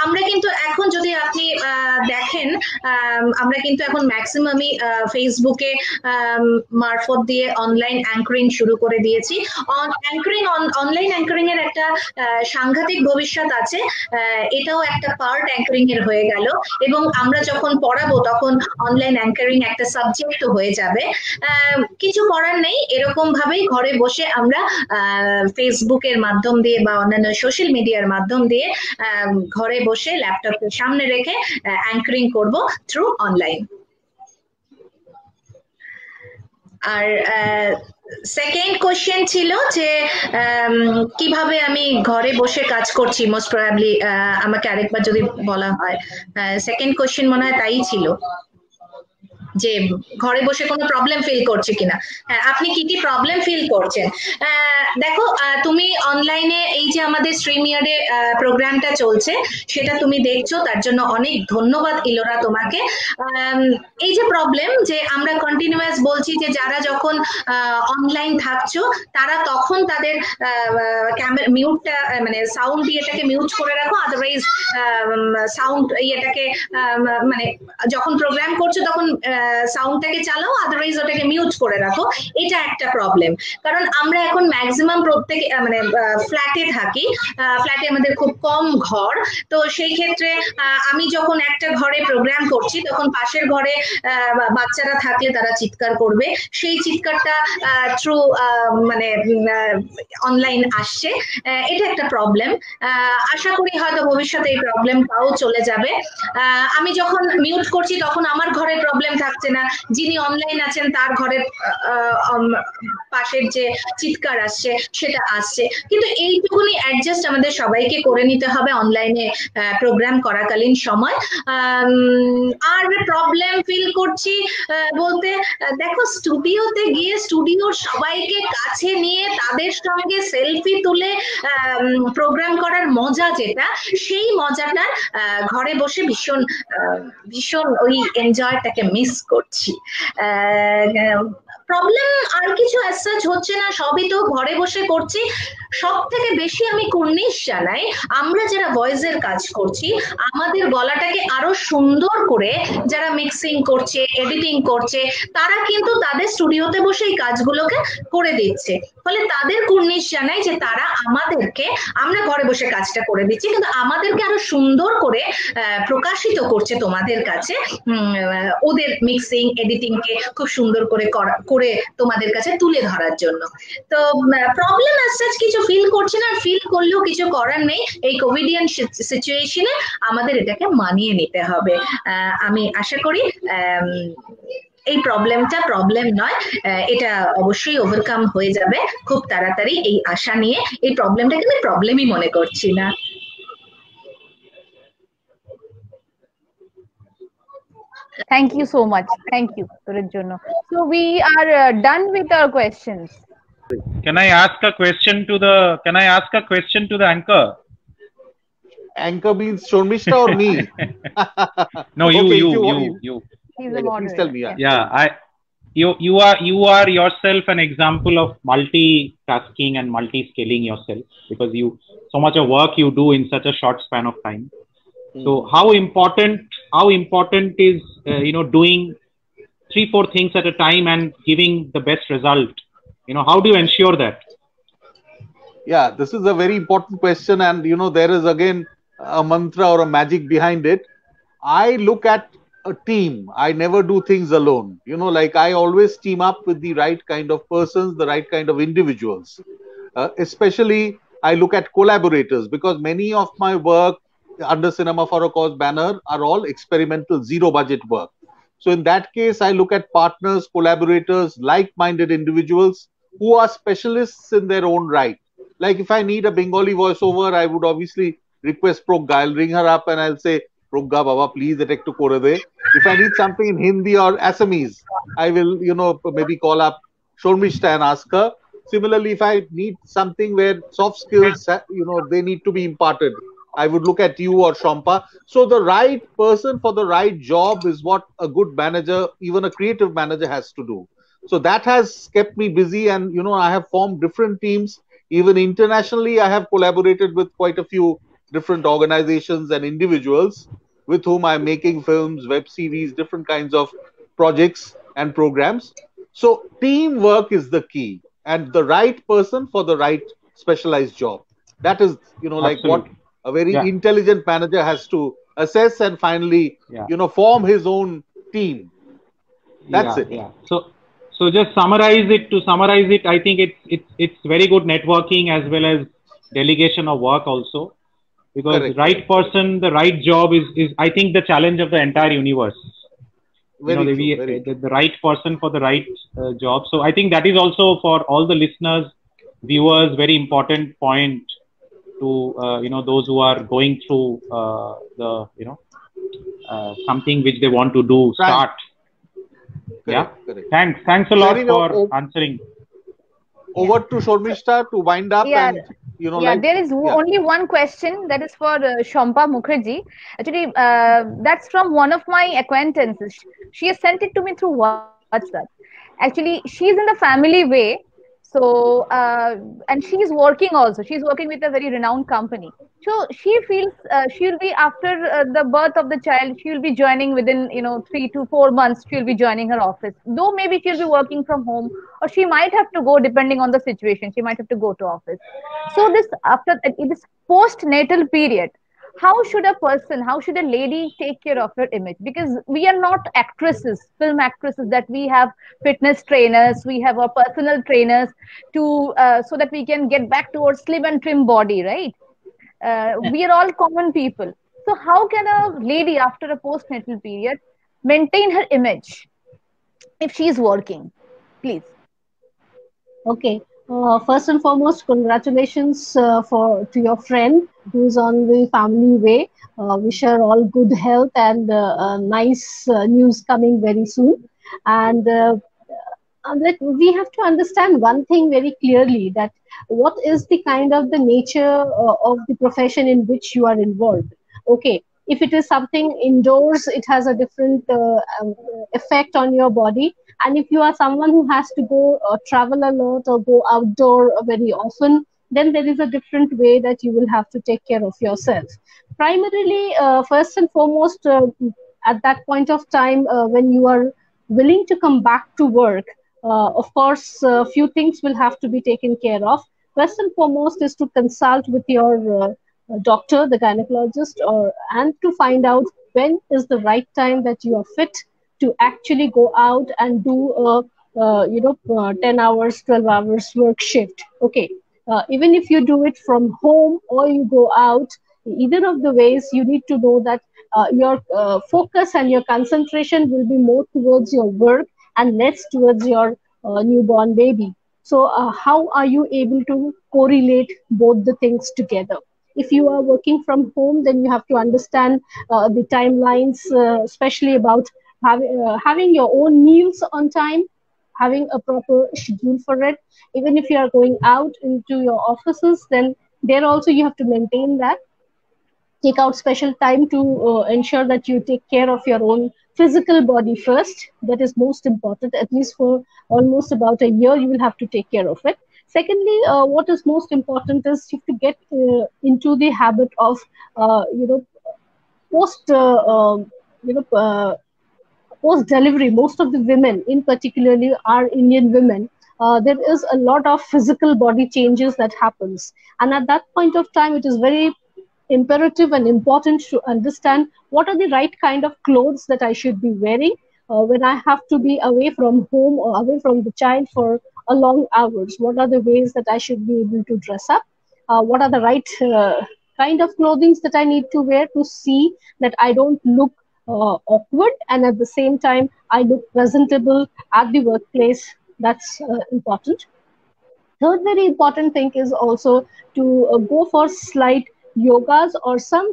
আমরা কিন্তু এখন যদি আপনি দেখেন, আমরা কিন্তু এখন ম্যাক্সিমামই ফেসবুকে মারফত দিয়ে অনলাইন অ্যাঙ্কারিং শুরু করে দিয়েছি। অনলাইন অ্যাঙ্কারিং এর একটা সাংঘাতিক ভবিষ্যৎ আছে। এটাও একটা পার্ট অ্যাঙ্কারিং এর হয়ে গেল, এবং আমরা যখন পড়াবো তখন অনলাইন অ্যাঙ্কারিং একটা সাবজেক্টও হয়ে যাবে। কিছু করার নেই, এরকম ভাবেই ঘরে বসে আমরা ফেসবুক ফেসবুকের মাধ্যম দিয়ে বা অন্যান্য সোশ্যাল মিডিয়ার মাধ্যম দিয়ে ঘরে বসে ল্যাপটপের সামনে রেখে অ্যাঙ্করিং করব থ্রু অনলাইন। আর সেকেন্ড কোশ্চেন ছিল যে কিভাবে আমি ঘরে বসে কাজ করছি, মোস্ট প্রবাবলি আমাকে আরেকবার যদি বলা হয়, সেকেন্ড কোশ্চেন মনে হয় তাই ছিল যে ঘরে বসে কোনো প্রবলেম ফিল করছে কিনা। হ্যাঁ, আপনি কি কি প্রবলেম ফিল করছেন? দেখো, তুমি অনলাইনে এই যে আমাদের স্ট্রিমিয়ারে প্রোগ্রামটা চলছে সেটা তুমি দেখছো, তার জন্য অনেক ধন্যবাদ ইলোরা তোমাকে। এই যে প্রবলেম যে আমরা কন্টিনিউয়াস বলছি যে যারা যখন অনলাইন থাকছো তারা তখন তাদের ক্যামেরা মিউটটা মানে সাউন্ড ইয়েটাকে মিউট করে রাখো, আদারওয়াইজ সাউন্ড ইয়েটাকে মানে যখন প্রোগ্রাম করছো তখন সাউন্ডটাকে চালাও, আদারওয়াইজ ওটাকে মিউট করে রাখো। এটা একটা প্রবলেম, কারণ আমরা এখন ম্যাক্সিমাম প্রত্যেক মানে ফ্ল্যাটে থাকি, ফ্ল্যাটে আমাদের খুব কম ঘর, তো সেই ক্ষেত্রে আমি যখন একটা ঘরে প্রোগ্রাম করছি তখন পাশের ঘরে বাচ্চারা থাকলে তারা চিৎকার করবে, সেই চিৎকারটা থ্রু মানে অনলাইন আসছে, এটা একটা প্রবলেম। আশা করি হয়তো ভবিষ্যতে এই প্রবলেমটাও চলে যাবে। আমি যখন মিউট করছি তখন আমার ঘরের প্রবলেম থাকছে না, যিনি অনলাইন আছেন তার ঘরের পাশের যে চিৎকার আসছে সেটা আসছে, কিন্তু এইটুকুনি অ্যাডজাস্ট আমাদের সবাইকে করে নিতে হবে অনলাইনে প্রোগ্রাম করাকালীন সময়। আর প্রবলেম ফিল করছি বলতে, দেখো স্টুডিওতে গিয়ে স্টুডিওর সবাইকে কাছে নিয়ে তাদের সঙ্গে সেলফি তুলে প্রোগ্রাম করার মজা যেটা, সেই মজাটা ঘরে বসে ভীষণ ভীষণ ওই এনজয়টাকে মিস করছি। প্রবলেম আর কিছু অ্যাজ সাচ হচ্ছে না, সবই তো ঘরে বসে করছি। সব থেকে বেশি আমি কুর্নিশ জানাই আমরা যারা ভয়েসের কাজ করছি, আমাদের গলাটাকে আরো সুন্দর করে যারা মিক্সিং করছে, এডিটিং করছে, তারা কিন্তু তাদের স্টুডিওতে বসে এই কাজগুলোকে করে দিচ্ছে, ফলে তাদের কুর্নিশ জানাই যে তারা আমাদেরকে, আমরা ঘরে বসে কাজটা করে দিচ্ছি কিন্তু আমাদেরকে আরো সুন্দর করে প্রকাশিত করছে তোমাদের কাছে, ওদের মিক্সিং এডিটিং কে খুব সুন্দর করে করে তোমাদের কাছে তুলে ধরার জন্য। তো প্রবলেম অ্যাজ সাচ কিছু ফিল করছি না, ফিল করলেও কিছু করার নেই, এই কোভিডিয়ান সিচুয়েশনে আমাদের এটাকে মানিয়ে নিতে হবে। আমি আশা করি এই প্রবলেমটা প্রবলেম নয়, এটা অবশ্যই ওভারকাম হয়ে যাবে খুব তাড়াতাড়ি, এই আশা নিয়ে। এই প্রবলেমটাকে আমি প্রবলেমই মনে করছি না। Thank you so much. Thank you, Ranjana. So we are done with our questions. Can I ask a question to the anchor? Anchor means Shormishta or me? No, Okay, you. He's a moderator. Please tell me. You are yourself an example of multitasking and multi-scaling yourself, because so much of work you do in such a short span of time. So how important is doing 3-4 things at a time and giving the best result? How do you ensure that? Yeah, this is a very important question, and there is again a mantra or a magic behind it. I look at a team. I never do things alone. Like I always team up with the right kind of persons, the right kind of individuals. Especially I look at collaborators, because many of my work under Cinema for a Cause banner are all experimental, zero budget work. So in that case, I look at partners, collaborators, like-minded individuals who are specialists in their own right. Like if I need a Bengali voiceover, I would obviously request Progga. I'll ring her up and I'll say, Progga Baba, please detect to kore de. If I need something in Hindi or Assamese, I will, maybe call up Shormishta and ask her. Similarly, if I need something where soft skills, they need to be imparted, I would look at you or Shompa. So the right person for the right job is what a good manager, even a creative manager, has to do. So that has kept me busy, and I have formed different teams. Even internationally, I have collaborated with quite a few different organizations and individuals with whom I'm making films, web series, different kinds of projects and programs. So teamwork is the key, and the right person for the right specialized job. That is, like what a very intelligent manager has to assess and finally, form his own team. That's it. Yeah. So just summarize it. To summarize it, I think it's very good networking as well as delegation of work also, because Correct. the right person, the right job is I think the challenge of the entire universe. Very true. Very true. The right person for the right job. So I think that is also for all the listeners, viewers, very important point to those who are going through the something which they want to do, start. Correct, Yeah. correct. Thanks a lot for answering. Over to Shormishta to wind up and there is only one question that is for Shampa Mukherjee. Actually, that's from one of my acquaintances. She has sent it to me through WhatsApp. Actually, she's in the family way. So, and she's working also. She's working with a very renowned company. So she feels she'll be after the birth of the child, she'll be joining within 3 to 4 months. She'll be joining her office. Though maybe she'll be working from home, or she might have to go depending on the situation. She might have to go to office. So this this postnatal period, how should a lady take care of her image? Because we are not actresses, film actresses, that we have fitness trainers, we have our personal trainers to so that we can get back to our slim and trim body, right? We are all common people. So how can a lady after a postnatal period maintain her image if she is working? Please. Okay. First and foremost, congratulations to your friend who's on the family way. Wish her all good health and nice news coming very soon. And that we have to understand one thing very clearly, that what is the kind of the nature of the profession in which you are involved. Okay, if it is something indoors, it has a different effect on your body. And if you are someone who has to go travel a lot or go outdoor very often, then there is a different way that you will have to take care of yourself. Primarily, first and foremost, at that point of time when you are willing to come back to work, of course, a few things will have to be taken care of. First and foremost is to consult with your doctor, the gynecologist, and to find out when is the right time that you are fit to actually go out and do a 10 hours, 12 hours work shift. Okay, even if you do it from home or you go out, either of the ways, you need to know that your focus and your concentration will be more towards your work and less towards your newborn baby. So how are you able to correlate both the things together? If you are working from home, then you have to understand the timelines, especially about having your own meals on time, having a proper schedule for it. Even if you are going out into your offices, then there also you have to maintain that. Take out special time to ensure that you take care of your own physical body first. That is most important. At least for almost about a year, you will have to take care of it. Secondly, what is most important is you have to get into the habit of, post, post delivery. Most of the women, in particularly our Indian women, there is a lot of physical body changes that happens, and at that point of time, it is very imperative and important to understand what are the right kind of clothes that I should be wearing when I have to be away from home or away from the child for a long hours. What are the ways that I should be able to dress up? What are the right kind of clothing that I need to wear to see that I don't look awkward, and at the same time I look presentable at the workplace. That's important. Third very important thing is also to go for slight yogas or some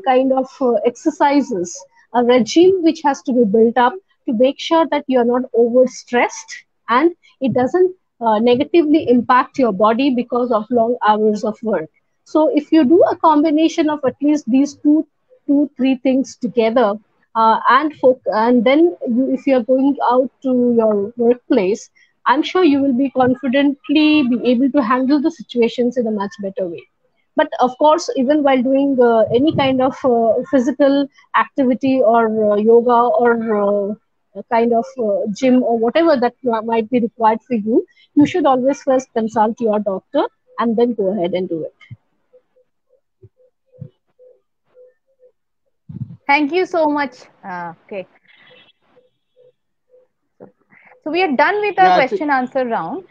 kind of exercises, a regime which has to be built up to make sure that you are not overstressed and it doesn't negatively impact your body because of long hours of work. So if you do a combination of at least these three things together, and then if you are going out to your workplace, I'm sure you will be confidently be able to handle the situations in a much better way. But of course, even while doing any kind of physical activity or yoga or kind of gym or whatever that might be required for you, you should always first consult your doctor and then go ahead and do it. Thank you so much. Okay. So we are done with our question answer round.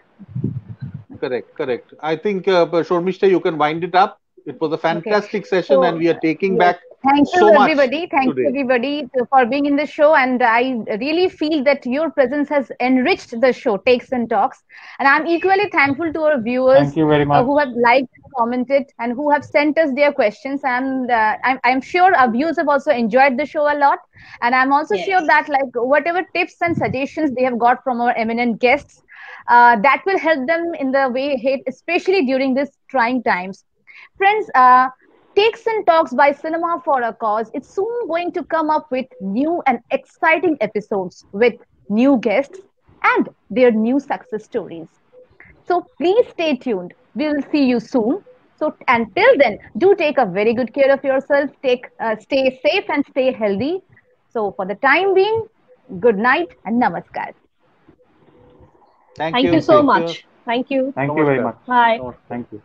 Correct. I think, Shormishta, you can wind it up. It was a fantastic session, and we are taking back Thank so you, much everybody. Thank today. you, everybody, for being in the show. And I really feel that your presence has enriched the show, Takes and Talks. And I'm equally thankful to our viewers Thank you very much. who have liked, commented, and who have sent us their questions. And I'm sure our viewers have also enjoyed the show a lot. And I'm also sure that, like, whatever tips and suggestions they have got from our eminent guests, that will help them in the way ahead, especially during these trying times. Friends, Takes and Talks by Cinema for a Cause, it's soon going to come up with new and exciting episodes with new guests and their new success stories. So please stay tuned. We will see you soon. So until then, do take a very good care of yourself. Stay safe and stay healthy. So for the time being, good night and namaskar. Thank you so much. Thank you. Thank you very much. Bye. Thank you.